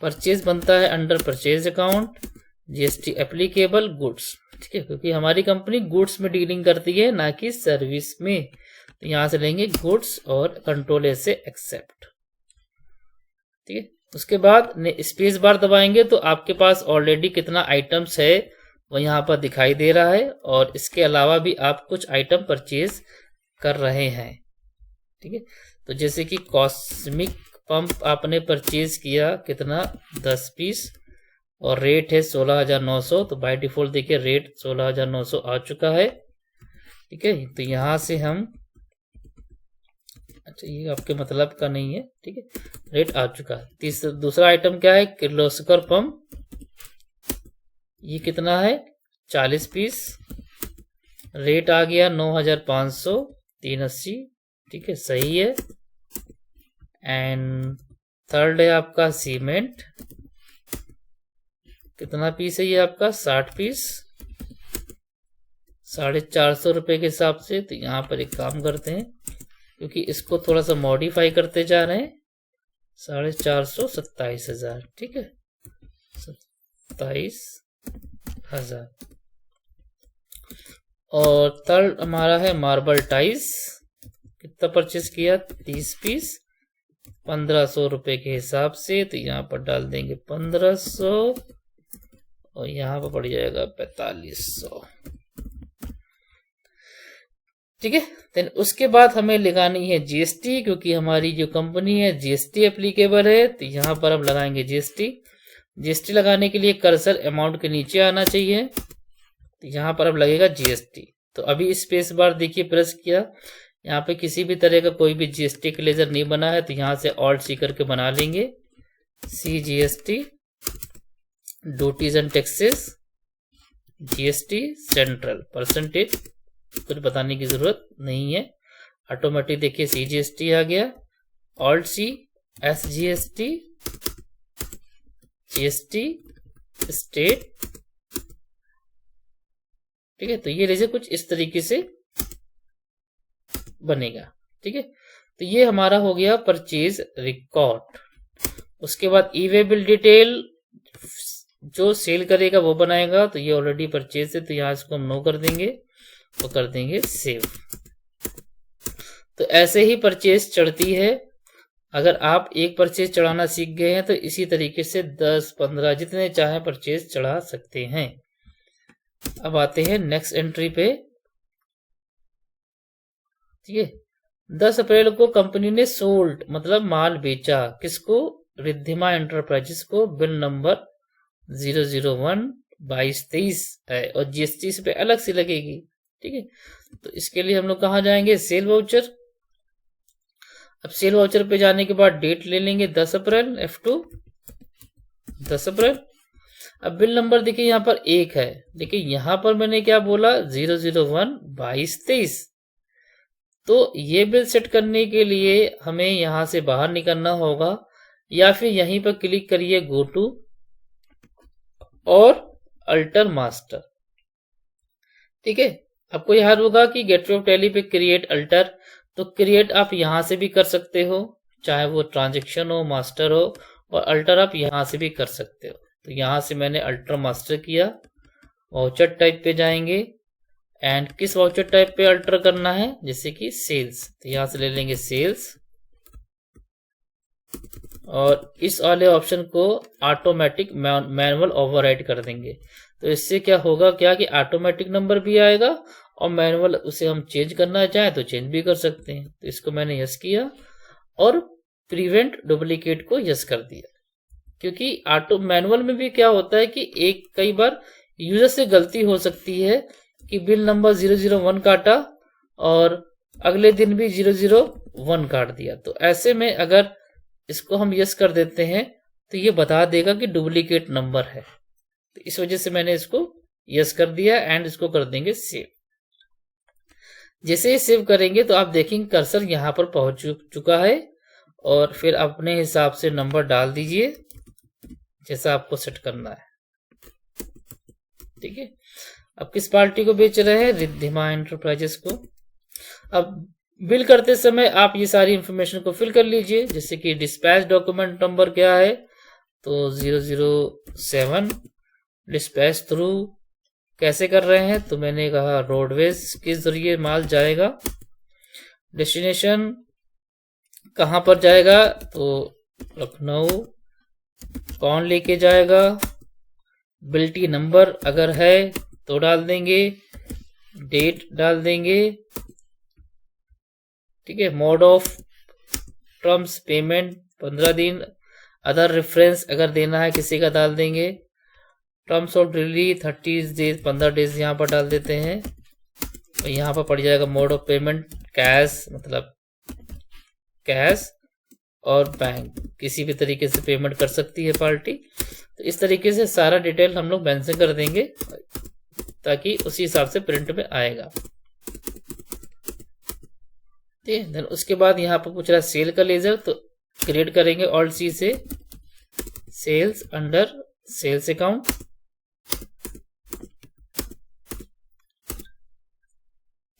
Speaker 1: परचेस बनता है under purchase account, GST applicable goods. ठीक है, क्योंकि हमारी कंपनी गुड्स में डीलिंग करती है ना कि सर्विस में। तो यहां से लेंगे गुड्स और कंट्रोल ए से एक्सेप्ट। ठीक है, उसके बाद स्पेस बार दबाएंगे तो आपके पास ऑलरेडी कितना आइटम्स है वो यहाँ पर दिखाई दे रहा है, और इसके अलावा भी आप कुछ आइटम परचेज कर रहे हैं। ठीक है, तो जैसे कि कॉस्मिक पंप आपने परचेज किया कितना 10 पीस और रेट है 16,900, तो बाय डिफॉल्ट देखिए रेट 16,900 आ चुका है। ठीक है, तो यहां से हम, अच्छा ये आपके मतलब का नहीं है। ठीक है, रेट आ चुका है। दूसरा आइटम क्या है, किर्लोस्कर पंप, ये कितना है 40 पीस, रेट आ गया 9,500, 380। ठीक है, सही है। एंड थर्ड है आपका सीमेंट, कितना पीस है ये आपका 60 पीस, 450 रुपए के हिसाब से। तो यहाँ पर एक काम करते हैं, क्योंकि इसको थोड़ा सा मॉडिफाई करते जा रहे हैं, 450, 27,000। ठीक है, 27,000। और थर्ड हमारा है मार्बल टाइल्स, कितना परचेस किया 30 पीस, 1,500 रुपए के हिसाब से। तो यहाँ पर डाल देंगे 1,500 और यहाँ पर पड़ जाएगा 4,500। ठीक है, देन उसके बाद हमें लगानी है जीएसटी, क्योंकि हमारी जो कंपनी है जीएसटी एप्लीकेबल है। तो यहाँ पर हम लगाएंगे जीएसटी लगाने के लिए कर्सर अमाउंट के नीचे आना चाहिए। तो यहाँ पर अब लगेगा जीएसटी। तो अभी स्पेस बार देखिए प्रेस किया, यहाँ पे किसी भी तरह का कोई भी जीएसटी का लेजर नहीं बना है। तो यहाँ से ऑल्ट सी करके बना लेंगे, CGST duties and taxes, GST central percentage, कुछ बताने की जरूरत नहीं है, ऑटोमेटिक देखिए CGST आ गया। Alt C SGST, GST state. ठीक है, तो ये लेजर कुछ इस तरीके से बनेगा। ठीक है, तो ये हमारा हो गया परचेज रिकॉर्ड। उसके बाद ई वे बिल डिटेल जो सेल करेगा वो बनाएगा। तो ये ऑलरेडी परचेज है, तो यहाँ इसको हम नो कर देंगे और कर देंगे सेव। तो ऐसे ही परचेज चढ़ती है। अगर आप एक परचेज चढ़ाना सीख गए हैं तो इसी तरीके से 10, 15 जितने चाहे परचेज चढ़ा सकते हैं। अब आते हैं नेक्स्ट एंट्री पे। ठीक है, 10 अप्रैल को कंपनी ने सोल्ड मतलब माल बेचा, किसको, रिद्धिमा एंटरप्राइजेस को, बिल नंबर 001/2223 है और जीएसटी इस पे अलग से लगेगी। ठीक है, तो इसके लिए हम लोग कहाँ जाएंगे, सेल वाउचर। अब सेल वाउचर पे जाने के बाद डेट ले लेंगे 10 अप्रैल, F2 10 अप्रैल। अब बिल नंबर देखिए यहाँ पर 1 है, देखिए यहाँ पर मैंने क्या बोला 001/2223। तो ये बिल सेट करने के लिए हमें यहां से बाहर निकलना होगा, या फिर यहीं पर क्लिक करिए गो टू और अल्टर मास्टर। ठीक है, आपको याद होगा कि गेटवे ऑफ टैली पे क्रिएट अल्टर, तो क्रिएट आप यहां से भी कर सकते हो, चाहे वो ट्रांजेक्शन हो, मास्टर हो, और अल्टर आप यहां से भी कर सकते हो। तो यहां से मैंने अल्टर मास्टर किया। वाउचर टाइप पे जाएंगे एंड किस वाउचर टाइप पे अल्टर करना है, जैसे कि सेल्स। तो यहां से ले लेंगे सेल्स और इस वाले ऑप्शन को ऑटोमेटिक मैनुअल ओवरराइड कर देंगे। तो इससे क्या होगा कि ऑटोमेटिक नंबर भी आएगा और मैनुअल उसे हम चेंज करना चाहें तो चेंज भी कर सकते हैं। तो इसको मैंने यस किया और प्रिवेंट डुप्लीकेट को यस कर दिया, क्योंकि ऑटो मैनुअल में भी क्या होता है कि कई बार यूजर से गलती हो सकती है कि बिल नंबर 001 काटा और अगले दिन भी 001 काट दिया। तो ऐसे में अगर इसको हम यस कर देते हैं तो ये बता देगा कि डुप्लीकेट नंबर है। तो इस वजह से मैंने इसको यस कर दिया एंड इसको कर देंगे सेव। जैसे ही सेव करेंगे तो आप देखेंगे कर्सर यहाँ पर पहुंच चुका है और फिर अपने हिसाब से नंबर डाल दीजिए जैसा आपको सेट करना है। ठीक है, अब किस पार्टी को बेच रहे हैं? रिद्धिमा एंटरप्राइजेस को। अब बिल करते समय आप ये सारी इंफॉर्मेशन को फिल कर लीजिए, जैसे कि डिस्पैच डॉक्यूमेंट नंबर क्या है तो 007। डिस्पैच थ्रू कैसे कर रहे हैं तो मैंने कहा रोडवेज के जरिए माल जाएगा। डेस्टिनेशन कहां पर जाएगा तो लखनऊ। कौन लेके जाएगा? बिल्टी नंबर अगर है तो डाल देंगे, डेट डाल देंगे। ठीक है, मोड ऑफ टर्म्स पेमेंट 15 दिन। अदर रेफरेंस अगर देना है किसी का डाल देंगे। Terms of delivery 30 days 15 days यहाँ पर डाल देते हैं। और यहाँ पर पड़ जाएगा मोड ऑफ पेमेंट कैश, मतलब कैश और बैंक, किसी भी तरीके से पेमेंट कर सकती है पार्टी। तो इस तरीके से सारा डिटेल हम लोग मेंशन कर देंगे ताकि उसी हिसाब से प्रिंट में आएगा। ठीक है, देन उसके बाद यहाँ पर पूछ रहा है सेल का लेजर, तो क्रिएट करेंगे ऑल्ट सी से सेल्स अंडर सेल्स अकाउंट।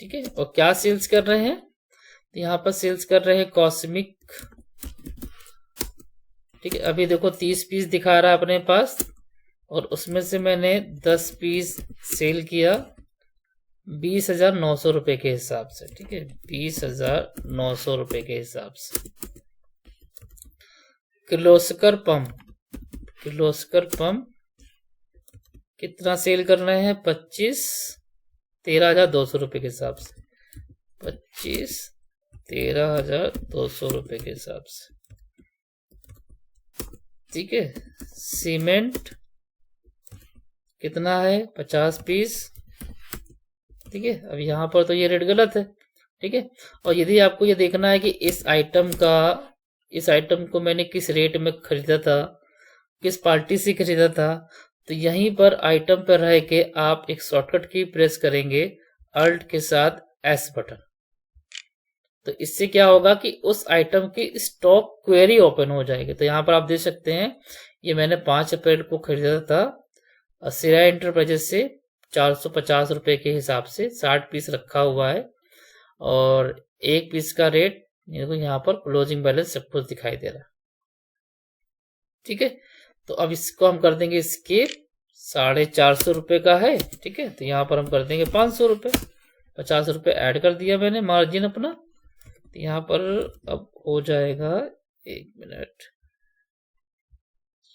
Speaker 1: ठीक है, और क्या सेल्स कर रहे हैं तो यहाँ पर सेल्स कर रहे हैं कॉस्मिक। ठीक है, अभी देखो 30 पीस दिखा रहा है अपने पास और उसमें से मैंने 10 पीस सेल किया 20,900 रुपए के हिसाब से। ठीक है, 20,900 रुपए के हिसाब से। किर्लोस्कर पंप, किर्लोस्कर पंप कितना सेल कर रहे हैं 13,200 रुपए के हिसाब से। 13,200 रुपए के हिसाब से। ठीक है, सीमेंट कितना है 50 पीस। ठीक है, अब यहाँ पर तो ये रेट गलत है। ठीक है, और यदि आपको ये देखना है कि इस आइटम को मैंने किस रेट में खरीदा था, किस पार्टी से खरीदा था, तो यहीं पर आइटम पर रह के आप एक शॉर्टकट की प्रेस करेंगे अल्ट के साथ एस बटन। तो इससे क्या होगा कि उस आइटम की स्टॉक क्वेरी ओपन हो जाएगी। तो यहाँ पर आप देख सकते हैं ये मैंने 5 अप्रैल को खरीदा था सिरा एंटरप्राइजेस से 450 रुपए के हिसाब से। 60 पीस रखा हुआ है और एक पीस का रेट यहाँ पर क्लोजिंग बैलेंस सब कुछ दिखाई दे रहा है। ठीक है, तो अब इसको हम कर देंगे स्केप। 450 रुपए का है। ठीक है, तो यहाँ पर हम कर देंगे 500 रुपए। 50 रुपए ऐड कर दिया मैंने मार्जिन अपना। तो यहाँ पर अब हो जाएगा, एक मिनट,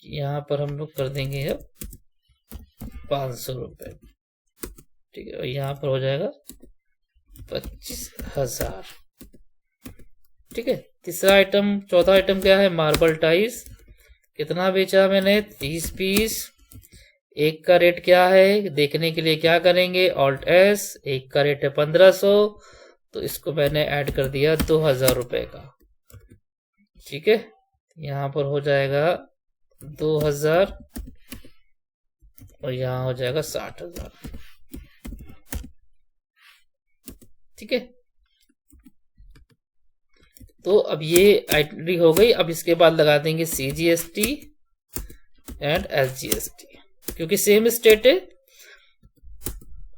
Speaker 1: यहाँ पर हम लोग कर देंगे अब 500 रुपए। ठीक है, और यहाँ पर हो जाएगा 25,000। ठीक है, तीसरा आइटम, चौथा आइटम क्या है मार्बल टाइल्स। कितना बेचा मैंने 30 पीस। एक का रेट क्या है देखने के लिए क्या करेंगे ऑल्ट एस। एक का रेट है 1500, तो इसको मैंने ऐड कर दिया 2,000 रुपए का। ठीक है, यहाँ पर हो जाएगा 2,000 और यहाँ हो जाएगा 60,000। ठीक है, तो अब ये एंट्री हो गई। अब इसके बाद लगा देंगे CGST एंड SGST, क्योंकि सेम स्टेट है।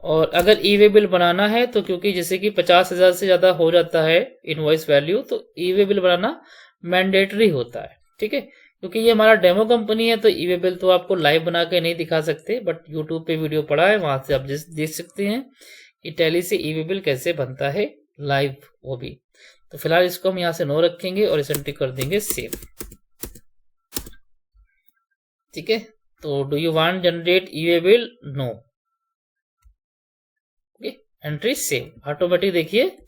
Speaker 1: और अगर ई वे बिल बनाना है तो क्योंकि जैसे कि 50,000 से ज्यादा हो जाता है इनवॉइस वैल्यू, तो ई वे बिल बनाना मैंडेटरी होता है। ठीक है, क्योंकि ये हमारा डेमो कंपनी है तो ई वे बिल तो आपको लाइव बना के नहीं दिखा सकते, बट यूट्यूब पे वीडियो पड़ा है, वहां से आप देख सकते हैं कि टैली से ई वे बिल कैसे बनता है लाइव, वो भी। तो फिलहाल इसको हम यहां से नो रखेंगे और इसे एंट्री कर देंगे सेव। ठीक है, तो do you want generate e way bill? No. Entry save. Automatic देखिए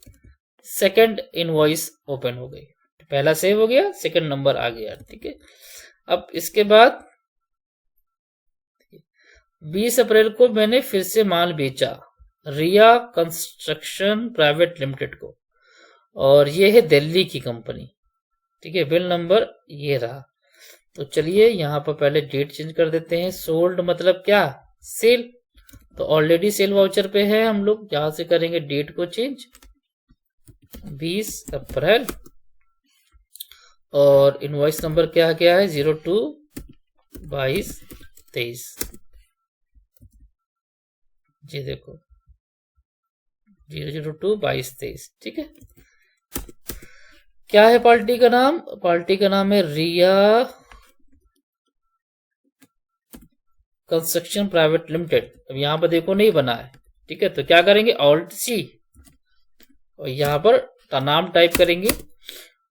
Speaker 1: सेकंड इनवॉइस ओपन हो गई। पहला सेव हो गया, सेकंड नंबर आ गया। ठीक है, अब इसके बाद 20 अप्रैल को मैंने फिर से माल बेचा रिया कंस्ट्रक्शन प्राइवेट लिमिटेड को, और ये है दिल्ली की कंपनी। ठीक है, बिल नंबर ये रहा। तो चलिए यहाँ पर पहले डेट चेंज कर देते हैं। सोल्ड मतलब क्या? सेल। तो ऑलरेडी सेल वाउचर पे है, हम लोग यहां से करेंगे डेट को चेंज 20 अप्रैल और इनवॉइस नंबर क्या है 02/22/23। जी देखो 002/22/23। ठीक है, क्या है पार्टी का नाम? पार्टी का नाम है रिया कंस्ट्रक्शन प्राइवेट लिमिटेड। अब यहां पर देखो नहीं बना है। ठीक है, तो क्या करेंगे ऑल्ट सी और यहां पर नाम टाइप करेंगे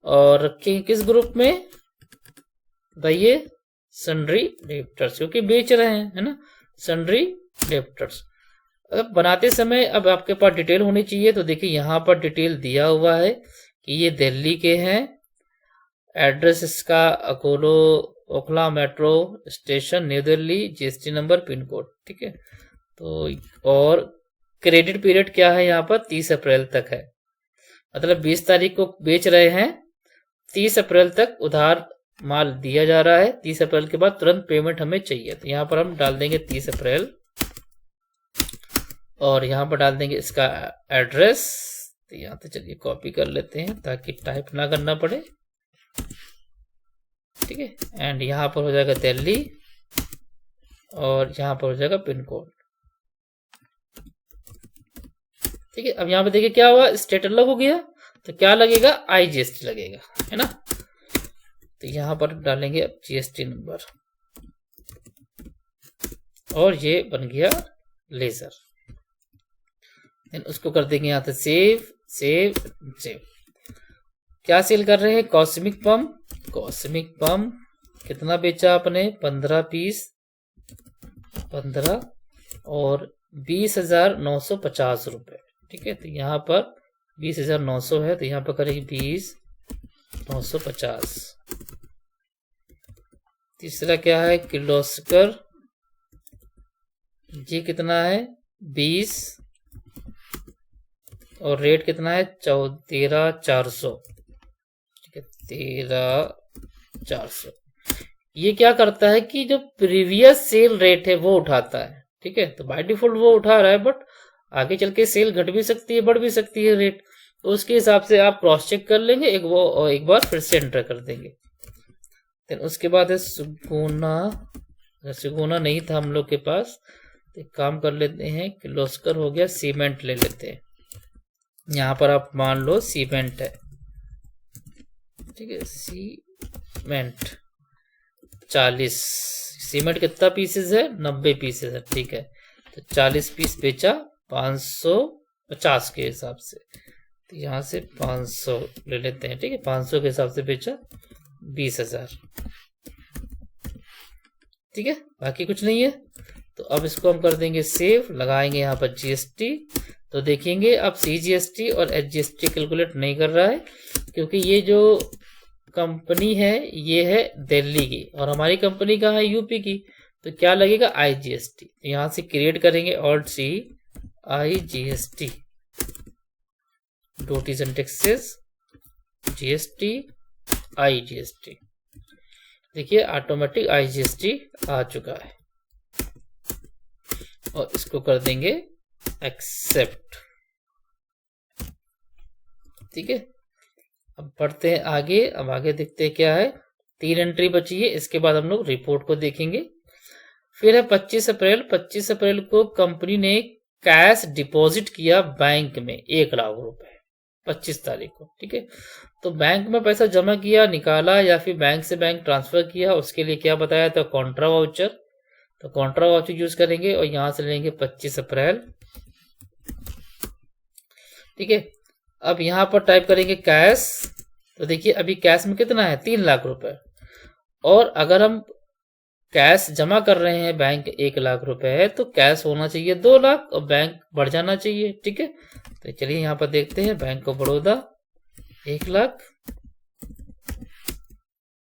Speaker 1: और रखेंगे किस ग्रुप में? बताइए, सन्ड्री डेप्टर्स, क्योंकि बेच रहे हैं, है ना, सन्ड्री डेप्टर्स। अब बनाते समय अब आपके पास डिटेल होनी चाहिए। तो देखिए यहां पर डिटेल दिया हुआ है कि ये दिल्ली के हैं, एड्रेस इसका अकोलो Okhla metro station New Delhi, GST number, pin code. ठीक है, तो और क्रेडिट पीरियड क्या है यहाँ पर 30 अप्रैल तक है, मतलब 20 तारीख को बेच रहे हैं, 30 अप्रैल तक उधार माल दिया जा रहा है, 30 अप्रैल के बाद तुरंत पेमेंट हमें चाहिए। तो यहाँ पर हम डाल देंगे 30 अप्रैल और यहाँ पर डाल देंगे इसका एड्रेस। तो यहाँ से चलिए कॉपी कर लेते हैं ताकि टाइप ना करना पड़े। ठीक है, एंड यहाँ पर हो जाएगा दिल्ली और यहाँ पर हो जाएगा पिन कोड। ठीक है, अब यहाँ पे देखिए क्या हुआ, स्टेट अलग हो गया, तो क्या लगेगा IGST लगेगा, है ना। तो यहाँ पर डालेंगे अब GST नंबर और ये बन गया लेजर। देन उसको कर देंगे यहाँ से सेव सेव सेव। क्या सेल कर रहे हैं? Cosmic pump. कॉस्मिक पम्प कितना बेचा आपने? 15 पीस, 15 और 20,950 रुपए। ठीक है, तो यहाँ पर 20,900 है, तो यहाँ पर करेंगे 20,950। तीसरा क्या है? किर्लोस्कर, ये कितना है? 20 और रेट कितना है? 13,400। ठीक है, 13,400। ये क्या करता है कि जो प्रीवियस सेल रेट है वो उठाता है। ठीक है, तो बाय डिफॉल्ट वो उठा रहा है, बट आगे चल के सेल घट भी सकती है, बढ़ भी सकती है रेट, तो उसके हिसाब से आप क्रॉस चेक कर लेंगे, एक बार फिर से एंटर कर देंगे। देन उसके बाद है सुगुना। सुगुना नहीं था हम लोग के पास, तो एक काम कर लेते हैं, किर्लोस्कर हो गया, सीमेंट ले लेते हैं। यहाँ पर आप मान लो सीमेंट है। ठीक है, सीमेंट 40। सीमेंट कितना पीसेस है? 90 पीसेस है। ठीक है, तो 40 पीस बेचा 550 के हिसाब से, तो यहाँ से 500 ले लेते हैं। ठीक है, 500 के हिसाब से बेचा 20,000। ठीक है, बाकी कुछ नहीं है। तो अब इसको हम कर देंगे सेव, लगाएंगे यहाँ पर GST। तो देखेंगे अब CGST और HGST कैलकुलेट नहीं कर रहा है, क्योंकि ये जो कंपनी है ये है दिल्ली की और हमारी कंपनी कहाँ है? यूपी की। तो क्या लगेगा? IGST। तो यहाँ से क्रिएट करेंगे alt C IGST, duties and taxes GST IGST। देखिए ऑटोमेटिक IGST आ चुका है और इसको कर देंगे एक्सेप्ट। ठीक है, अब बढ़ते हैं आगे। अब आगे देखते हैं क्या है। 3 एंट्री बची है, इसके बाद हम लोग रिपोर्ट को देखेंगे। फिर है 25 अप्रैल। 25 अप्रैल को कंपनी ने कैश डिपॉजिट किया बैंक में 1 लाख रुपए 25 तारीख को। ठीक है, तो बैंक में पैसा जमा किया, निकाला या फिर बैंक से बैंक ट्रांसफर किया, उसके लिए क्या बताया था? Contra voucher. तो कॉन्ट्रा वाउचर यूज करेंगे और यहां से लेंगे 25 अप्रैल। ठीक है, अब यहां पर टाइप करेंगे कैश। तो देखिए अभी कैश में कितना है? 3 लाख रुपए, और अगर हम कैश जमा कर रहे हैं बैंक 1 लाख रुपए है, तो कैश होना चाहिए 2 लाख और बैंक बढ़ जाना चाहिए। ठीक है, तो चलिए यहाँ पर देखते हैं। Bank of Baroda 1 lakh.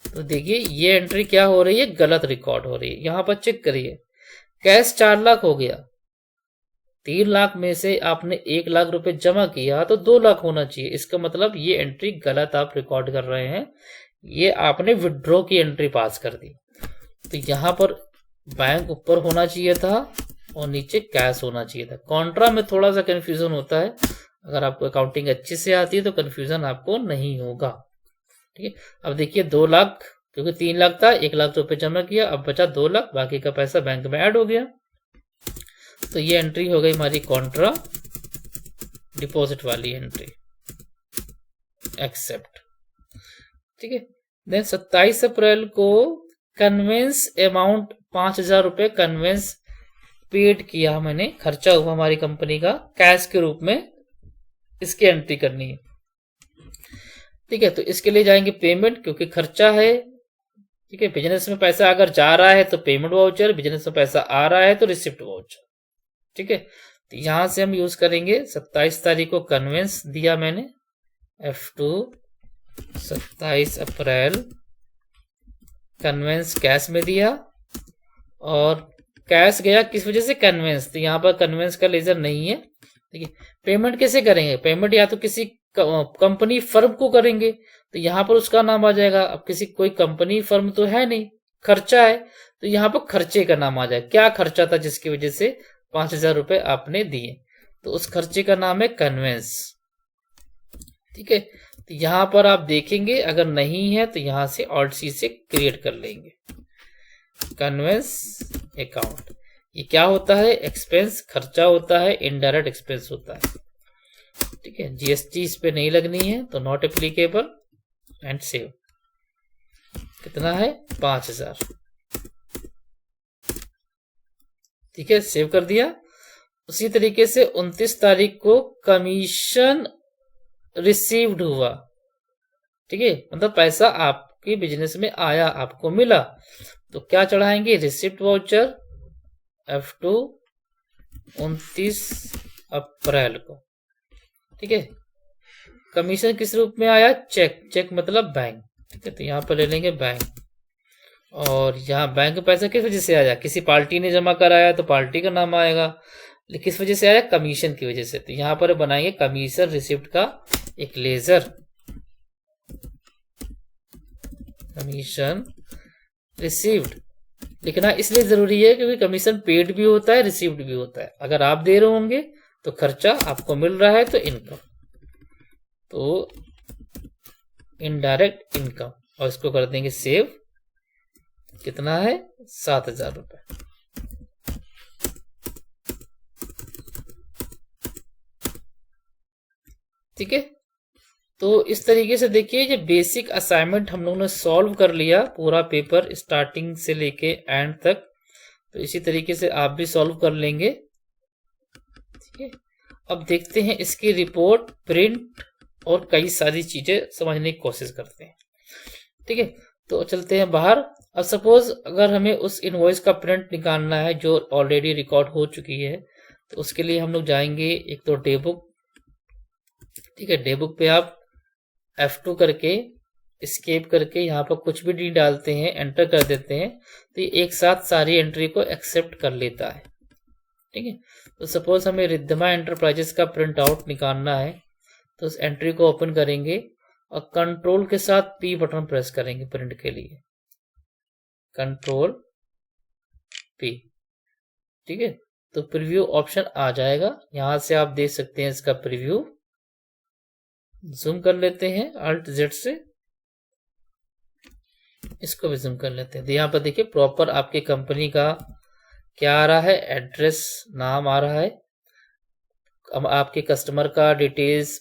Speaker 1: तो देखिए ये एंट्री क्या हो रही है? गलत रिकॉर्ड हो रही है। यहाँ पर चेक करिए, कैश 4 लाख हो गया, 3 लाख में से आपने 1 लाख रुपए जमा किया तो 2 लाख होना चाहिए। इसका मतलब ये एंट्री गलत आप रिकॉर्ड कर रहे हैं, ये आपने विड्रॉ की एंट्री पास कर दी। तो यहाँ पर बैंक ऊपर होना चाहिए था और नीचे कैश होना चाहिए था। कॉन्ट्रा में थोड़ा सा कंफ्यूजन होता है, अगर आपको अकाउंटिंग अच्छे से आती है तो कंफ्यूजन आपको नहीं होगा। ठीक है, अब देखिए 2 लाख, क्योंकि 3 लाख था, 1 लाख रुपए जमा किया, अब बचा 2 लाख, बाकी का पैसा बैंक में ऐड हो गया। तो ये एंट्री हो गई हमारी कॉन्ट्रा डिपॉजिट वाली एंट्री, एक्सेप्ट। ठीक है, देन 27 अप्रैल को कन्वेंस अमाउंट 5,000 रुपए कन्वेंस पेड किया मैंने, खर्चा हुआ हमारी कंपनी का कैश के रूप में, इसकी एंट्री करनी है। ठीक है, तो इसके लिए जाएंगे पेमेंट, क्योंकि खर्चा है। ठीक है, बिजनेस में पैसा अगर जा रहा है तो पेमेंट वाउचर, बिजनेस में पैसा आ रहा है तो रिसिप्ट वाउचर। ठीक है, तो यहां से हम यूज करेंगे 27 तारीख को कन्वेंस दिया मैंने, F2 27 अप्रैल कन्वेंस कैश में दिया, और कैश गया किस वजह से, कन्वेंस, तो यहाँ पर कन्वेंस का लेजर नहीं है। ठीक है, पेमेंट कैसे करेंगे, पेमेंट या तो किसी कंपनी फर्म को करेंगे, तो यहाँ पर उसका नाम आ जाएगा। अब किसी कोई कंपनी फर्म तो है नहीं, खर्चा है, तो यहाँ पर खर्चे का नाम आ जाएगा। क्या खर्चा था जिसकी वजह से 5,000 रुपए आपने दिए, तो उस खर्चे का नाम है कन्वेंस। ठीक है, तो यहां पर आप देखेंगे अगर नहीं है तो यहां से ऑल्ट सी से क्रिएट कर लेंगे कन्वेंस अकाउंट। ये क्या होता है, एक्सपेंस, खर्चा होता है, इनडायरेक्ट एक्सपेंस होता है। ठीक है, जीएसटी इस पे नहीं लगनी है, तो नॉट एप्लीकेबल, एंड सेव। कितना है, 5,000। ठीक है, सेव कर दिया। उसी तरीके से 29 तारीख को कमीशन रिसीव्ड हुआ। ठीक है, मतलब पैसा आपके बिजनेस में आया, आपको मिला, तो क्या चढ़ाएंगे, रिसिप्ट वाउचर F2 29 अप्रैल को। ठीक है, कमीशन किस रूप में आया, चेक, चेक मतलब बैंक। ठीक है, तो यहां पर ले लेंगे बैंक, और यहाँ बैंक में पैसा किस वजह से आया, किसी पार्टी ने जमा कराया तो पार्टी का नाम आएगा, किस वजह से आया, कमीशन की वजह से। तो यहां पर बनाएंगे कमीशन रिसिप्ट का एक लेजर, कमीशन रिसीव्ड लिखना इसलिए जरूरी है क्योंकि कमीशन पेड भी होता है, रिसीव्ड भी होता है। अगर आप दे रहे होंगे तो खर्चा, आपको मिल रहा है तो इनकम, तो इनडायरेक्ट इनकम, और इसको कर देंगे सेव। कितना है, 7,000 रुपए। ठीक है, तो इस तरीके से देखिए ये बेसिक असाइनमेंट हम लोगों ने सॉल्व कर लिया, पूरा पेपर स्टार्टिंग से लेके एंड तक। तो इसी तरीके से आप भी सॉल्व कर लेंगे। ठीक है, अब देखते हैं इसकी रिपोर्ट, प्रिंट और कई सारी चीजें समझने की कोशिश करते हैं। ठीक है, तो चलते हैं बाहर। अब सपोज अगर हमें उस इनवॉइस का प्रिंट निकालना है जो ऑलरेडी रिकॉर्ड हो चुकी है, तो उसके लिए हम लोग जाएंगे एक तो डे बुक। ठीक है, डे बुक पे आप F2 करके एस्केप करके यहाँ पर कुछ भी डी डालते हैं, एंटर कर देते हैं, तो ये एक साथ सारी एंट्री को एक्सेप्ट कर लेता है। ठीक है, तो सपोज हमें रिद्धमा एंटरप्राइजेस का प्रिंट आउट निकालना है, तो उस एंट्री को ओपन करेंगे और कंट्रोल के साथ P बटन प्रेस करेंगे प्रिंट के लिए, कंट्रोल P। ठीक है, तो प्रीव्यू ऑप्शन आ जाएगा, यहां से आप देख सकते हैं इसका प्रीव्यू। जूम कर लेते हैं Alt Z से, इसको भी जूम कर लेते हैं। तो यहाँ पर देखिए प्रॉपर आपकी कंपनी का क्या आ रहा है, एड्रेस, नाम आ रहा है, अब आपके कस्टमर का डिटेल्स,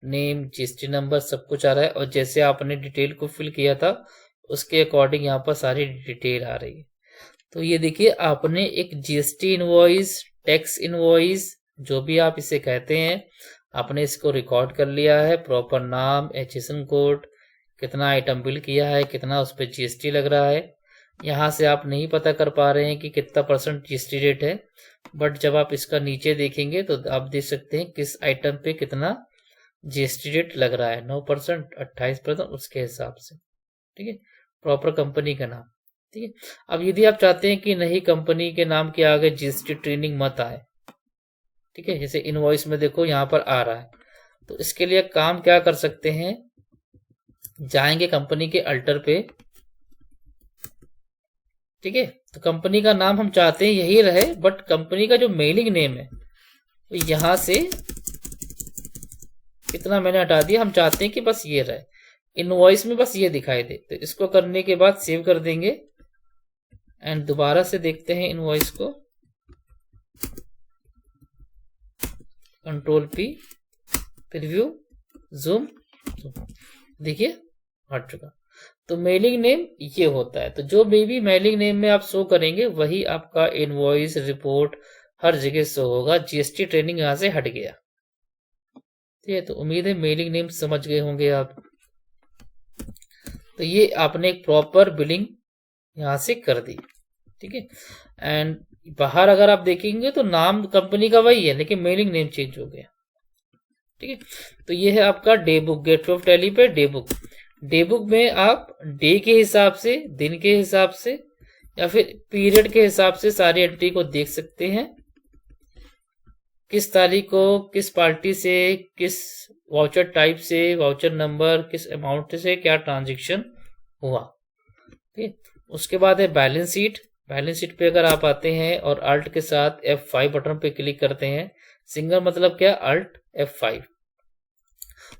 Speaker 1: नेम, जीएसटी नंबर, सब कुछ आ रहा है। और जैसे आपने डिटेल को फिल किया था उसके अकॉर्डिंग यहाँ पर सारी डिटेल आ रही है। तो ये देखिए आपने एक जीएसटी इनवॉइस, टैक्स इनवॉइस, जो भी आप इसे कहते हैं, आपने इसको रिकॉर्ड कर लिया है। प्रॉपर नाम, HSN कोड, कितना आइटम बिल किया है, कितना उस पर जीएसटी लग रहा है। यहाँ से आप नहीं पता कर पा रहे हैं कि कितना % जीएसटी रेट है, बट जब आप इसका नीचे देखेंगे तो आप देख सकते हैं किस आइटम पे कितना जीएसटी रेट लग रहा है, 9%, 28%, उसके हिसाब से। ठीक है, प्रॉपर कंपनी का नाम। ठीक है, अब यदि आप चाहते हैं कि नहीं कंपनी के नाम के आगे जीएसटी ट्रेनिंग मत आए, ठीक है, जैसे इनवॉइस में देखो यहाँ पर आ रहा है, तो इसके लिए काम क्या कर सकते हैं, जाएंगे कंपनी के अल्टर पे। ठीक है, तो कंपनी का नाम हम चाहते हैं यही रहे, बट कंपनी का जो मेलिंग नेम है तो यहां से इतना मैंने हटा दिया, हम चाहते हैं कि बस ये रहे, इनवॉइस में बस ये दिखाई दे। तो इसको करने के बाद सेव कर देंगे एंड दोबारा से देखते हैं इनवॉइस को, कंट्रोल पी, प्रीव्यू, जूम, देखिए हट चुका। तो मेलिंग नेम ये होता है। तो जो भी मेलिंग नेम में आप शो करेंगे वही आपका इनवॉइस, रिपोर्ट हर जगह शो होगा। जीएसटी ट्रेनिंग यहां से हट गया। ठीक है, तो उम्मीद है मेलिंग नेम समझ गए होंगे आप। तो ये आपने एक प्रॉपर बिलिंग यहां से कर दी। ठीक है, एंड बाहर अगर आप देखेंगे तो नाम कंपनी का वही है लेकिन मेलिंग नेम चेंज हो गया। ठीक है, तो ये है आपका day book, gateway of tally पे डे बुक। डे बुक में आप डे के हिसाब से, दिन के हिसाब से या फिर पीरियड के हिसाब से सारी एंट्री को देख सकते हैं। किस तारीख को किस पार्टी से, किस वाउचर टाइप से, वाउचर नंबर, किस अमाउंट से क्या ट्रांजैक्शन हुआ। ठीक, उसके बाद है बैलेंस शीट। बैलेंस शीट पे अगर आप आते हैं और अल्ट के साथ F5 बटन पे क्लिक करते हैं, सिंगल मतलब क्या, अल्ट F5,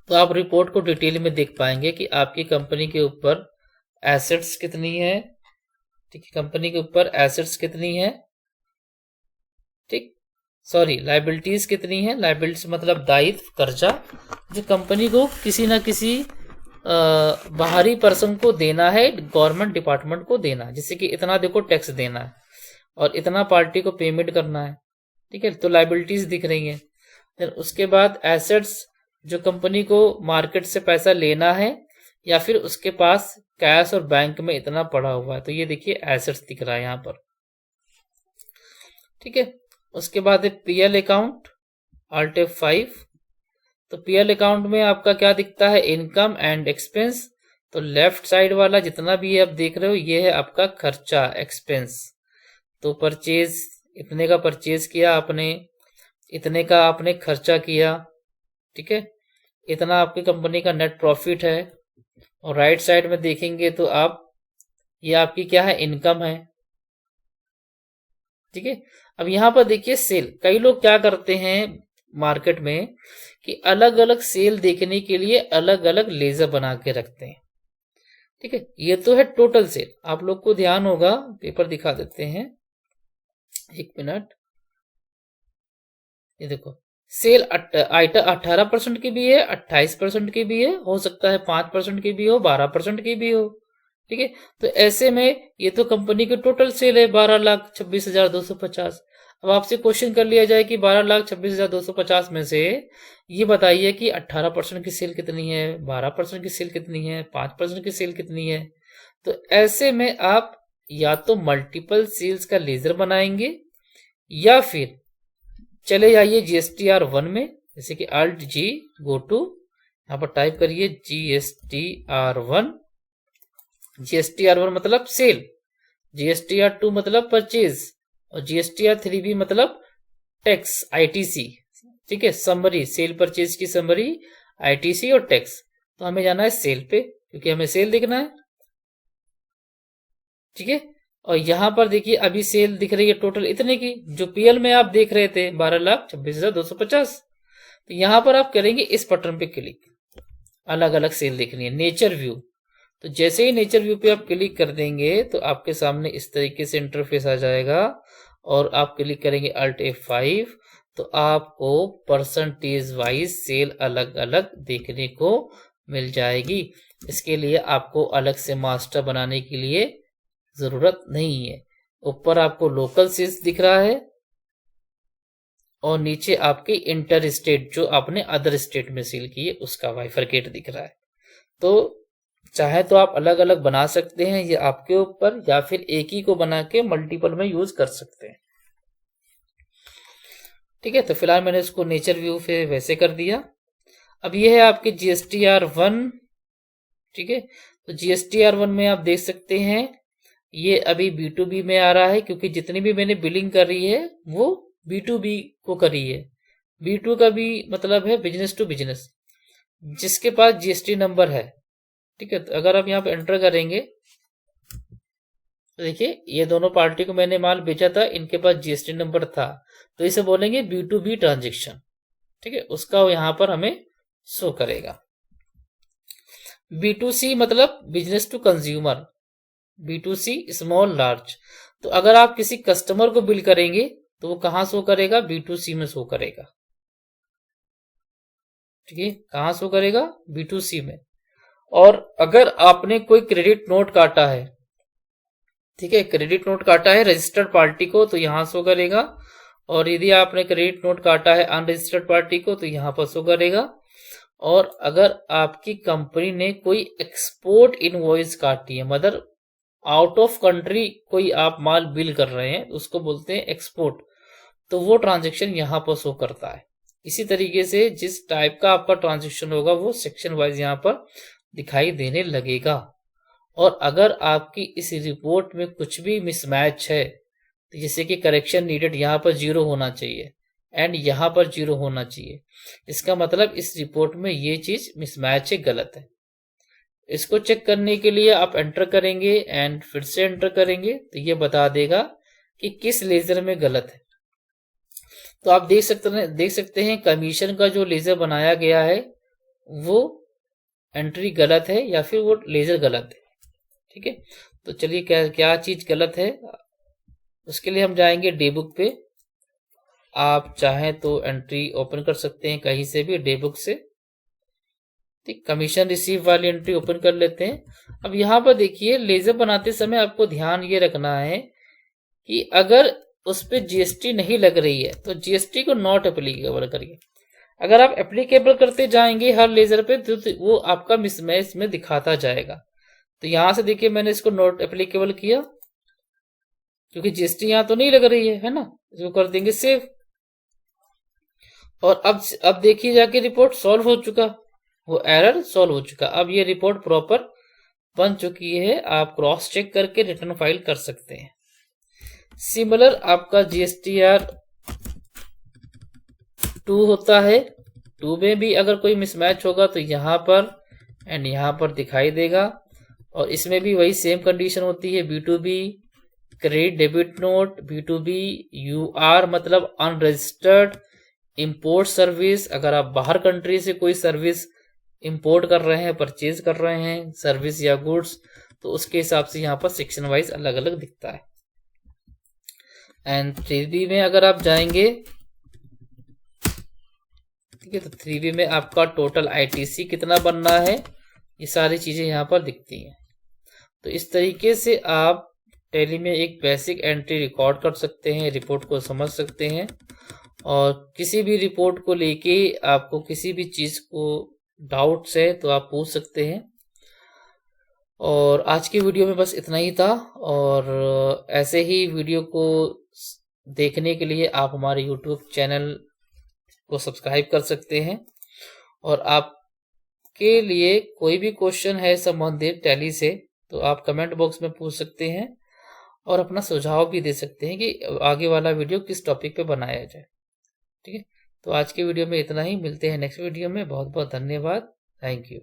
Speaker 1: तो आप रिपोर्ट को डिटेल में देख पाएंगे कि आपकी कंपनी के ऊपर एसेट्स कितनी है। ठीक है, कंपनी के ऊपर एसेट्स कितनी है, ठीक, सॉरी लाइबिलिटीज कितनी है। लाइबिलिटीज मतलब दायित्व, कर्जा, जो कंपनी को किसी ना किसी बाहरी पर्सन को देना है, गवर्नमेंट डिपार्टमेंट को देना है, जैसे कि इतना देखो टैक्स देना है और इतना पार्टी को पेमेंट करना है। ठीक है, तो लाइबिलिटीज दिख रही है। फिर उसके बाद एसेट्स, जो कंपनी को मार्केट से पैसा लेना है या फिर उसके पास कैश और बैंक में इतना पड़ा हुआ है, तो ये देखिए एसेट्स दिख रहा है यहाँ पर। ठीक है, उसके बाद है पीएल अकाउंट, अल्ट F5। तो पीएल अकाउंट में आपका क्या दिखता है, इनकम एंड एक्सपेंस। तो लेफ्ट साइड वाला जितना भी आप देख रहे हो ये है आपका खर्चा, एक्सपेंस। तो परचेज, इतने का परचेज किया आपने, इतने का आपने खर्चा किया। ठीक है, इतना आपकी कंपनी का नेट प्रॉफिट है। और राइट साइड में देखेंगे तो आप, ये आपकी क्या है, इनकम है। ठीक है, अब यहां पर देखिए सेल, कई लोग क्या करते हैं मार्केट में कि अलग अलग सेल देखने के लिए अलग अलग लेजर बना के रखते हैं। ठीक है, ये तो है टोटल सेल, आप लोग को ध्यान होगा, पेपर दिखा देते हैं, एक मिनट। ये देखो सेल 18% की भी है, 28% की भी है, हो सकता है 5% की भी हो, 12% की भी हो। ठीक है, तो ऐसे में ये तो कंपनी की टोटल सेल है 12,26,250। अब आपसे क्वेश्चन कर लिया जाए कि 12,26,250 में से ये बताइए कि 18% की सेल कितनी है, 12% की सेल कितनी है, 5% की सेल कितनी है। तो ऐसे में आप या तो मल्टीपल सेल्स का लेजर बनाएंगे या फिर चले जाइए GSTR1 में, जैसे कि Alt G, गो टू, यहां पर टाइप करिए GSTR1। GSTR1 मतलब सेल, GSTR2 मतलब परचेज और GSTR3 भी मतलब टैक्स, ITC। ठीक है, समरी, सेल परचेज की समरी, ITC और टैक्स। तो हमें जाना है सेल पे क्योंकि हमें सेल देखना है। ठीक है, और यहां पर देखिए अभी सेल दिख रही है टोटल इतने की, जो पीएल में आप देख रहे थे 12,26,250। तो यहां पर आप करेंगे इस बटन पे क्लिक, अलग अलग सेल देखनी है, नेचर व्यू। तो जैसे ही नेचर व्यू पे आप क्लिक कर देंगे तो आपके सामने इस तरीके से इंटरफेस आ जाएगा और आप क्लिक करेंगे अल्ट F5 तो आपको परसेंटेज वाइज सेल अलग अलग देखने को मिल जाएगी। इसके लिए आपको अलग से मास्टर बनाने के लिए जरूरत नहीं है। ऊपर आपको लोकल सेल्स दिख रहा है और नीचे आपकी इंटर स्टेट, जो आपने अदर स्टेट में सेल की है उसका बाइफरकेट दिख रहा है। तो चाहे तो आप अलग अलग बना सकते हैं, ये आपके ऊपर, या फिर एक ही को बना के मल्टीपल में यूज कर सकते हैं। ठीक है, तो फिलहाल मैंने इसको नेचर व्यू पे वैसे कर दिया। अब ये है आपके GSTR1। ठीक है, तो GSTR1 में आप देख सकते हैं ये अभी B2B में आ रहा है क्योंकि जितनी भी मैंने बिलिंग कर रही है वो B2B को करी है। B2 का भी मतलब है बिजनेस टू बिजनेस, जिसके पास GST नंबर है। ठीक है, तो अगर आप यहाँ पे एंटर करेंगे तो देखिए ये दोनों पार्टी को मैंने माल बेचा था, इनके पास जीएसटी नंबर था, तो इसे बोलेंगे B2B ट्रांजेक्शन। ठीक है, उसका यहाँ पर हमें शो करेगा। B2C मतलब business to consumer, B2C small large. तो अगर आप किसी कस्टमर को बिल करेंगे तो वो कहां शो करेगा? B2C में शो करेगा। ठीक है, कहां शो करेगा? B2C में। और अगर आपने कोई क्रेडिट नोट काटा है, ठीक है, क्रेडिट नोट काटा है रजिस्टर्ड पार्टी को तो यहां शो करेगा, और यदि आपने क्रेडिट नोट काटा है अनरजिस्टर्ड पार्टी को तो यहां पर शो करेगा। और अगर आपकी कंपनी ने कोई एक्सपोर्ट इनवॉइस काटी है, मतलब आउट ऑफ कंट्री कोई आप माल बिल कर रहे हैं, उसको बोलते हैं एक्सपोर्ट, तो वो ट्रांजेक्शन यहां पर शो करता है। इसी तरीके से जिस टाइप का आपका ट्रांजेक्शन होगा वो सेक्शन वाइज यहां पर दिखाई देने लगेगा। और अगर आपकी इस रिपोर्ट में कुछ भी मिसमैच है, तो जैसे कि करेक्शन नीडेड यहां पर 0 होना चाहिए एंड यहां पर 0 होना चाहिए, इसका मतलब इस रिपोर्ट में ये चीज मिसमैच है, गलत है। इसको चेक करने के लिए आप एंटर करेंगे एंड फिर से एंटर करेंगे तो ये बता देगा कि किस लेजर में गलत है। तो आप देख सकते हैं कमीशन का जो लेजर बनाया गया है वो एंट्री गलत है या फिर वो लेजर गलत है। ठीक है, तो चलिए क्या क्या चीज गलत है, उसके लिए हम जाएंगे डे बुक पे। आप चाहें तो एंट्री ओपन कर सकते हैं कहीं से भी डे बुक से। ठीक, कमीशन रिसीव वाली एंट्री ओपन कर लेते हैं। अब यहाँ पर देखिए लेजर बनाते समय आपको ध्यान ये रखना है कि अगर उस पर जीएसटी नहीं लग रही है तो जीएसटी को नॉट एप्लीकेबल करिए। अगर आप एप्लीकेबल करते जाएंगे हर लेजर पे तो वो आपका मिसमैच में दिखाता जाएगा। तो यहां से देखिए मैंने इसको नॉट एप्लीकेबल किया क्योंकि जीएसटी यहां तो नहीं लग रही है ना, इसको कर देंगे सेव। और अब देखिए जाके रिपोर्ट सॉल्व हो चुका, वो एरर सॉल्व हो चुका। अब ये रिपोर्ट प्रॉपर बन चुकी है, आप क्रॉस चेक करके रिटर्न फाइल कर सकते हैं। सिमिलर आपका GSTR 2 होता है, 2 में भी अगर कोई मिसमैच होगा तो यहां पर एंड यहां पर दिखाई देगा। और इसमें भी वही सेम कंडीशन होती है, B2B credit debit note, B2B UR मतलब अनरजिस्टर्ड इंपोर्ट सर्विस। अगर आप बाहर कंट्री से कोई सर्विस इंपोर्ट कर रहे हैं, परचेज कर रहे हैं सर्विस या गुड्स, तो उसके हिसाब से यहाँ पर सेक्शन वाइज अलग अलग दिखता है। एंड 3B में अगर आप जाएंगे, ठीक है, तो 3B में आपका टोटल ITC कितना बनना है, ये सारी चीजें यहाँ पर दिखती हैं। तो इस तरीके से आप टैली में एक बेसिक एंट्री रिकॉर्ड कर सकते हैं, रिपोर्ट को समझ सकते हैं। और किसी भी रिपोर्ट को लेके आपको किसी भी चीज को डाउट्स है तो आप पूछ सकते हैं। और आज की वीडियो में बस इतना ही था, और ऐसे ही वीडियो को देखने के लिए आप हमारे YouTube चैनल को सब्सक्राइब कर सकते हैं। और आपके लिए कोई भी क्वेश्चन है संबंधित टैली से तो आप कमेंट बॉक्स में पूछ सकते हैं और अपना सुझाव भी दे सकते हैं कि आगे वाला वीडियो किस टॉपिक पे बनाया जाए। ठीक है, तो आज के वीडियो में इतना ही, मिलते हैं नेक्स्ट वीडियो में। बहुत बहुत धन्यवाद, थैंक यू।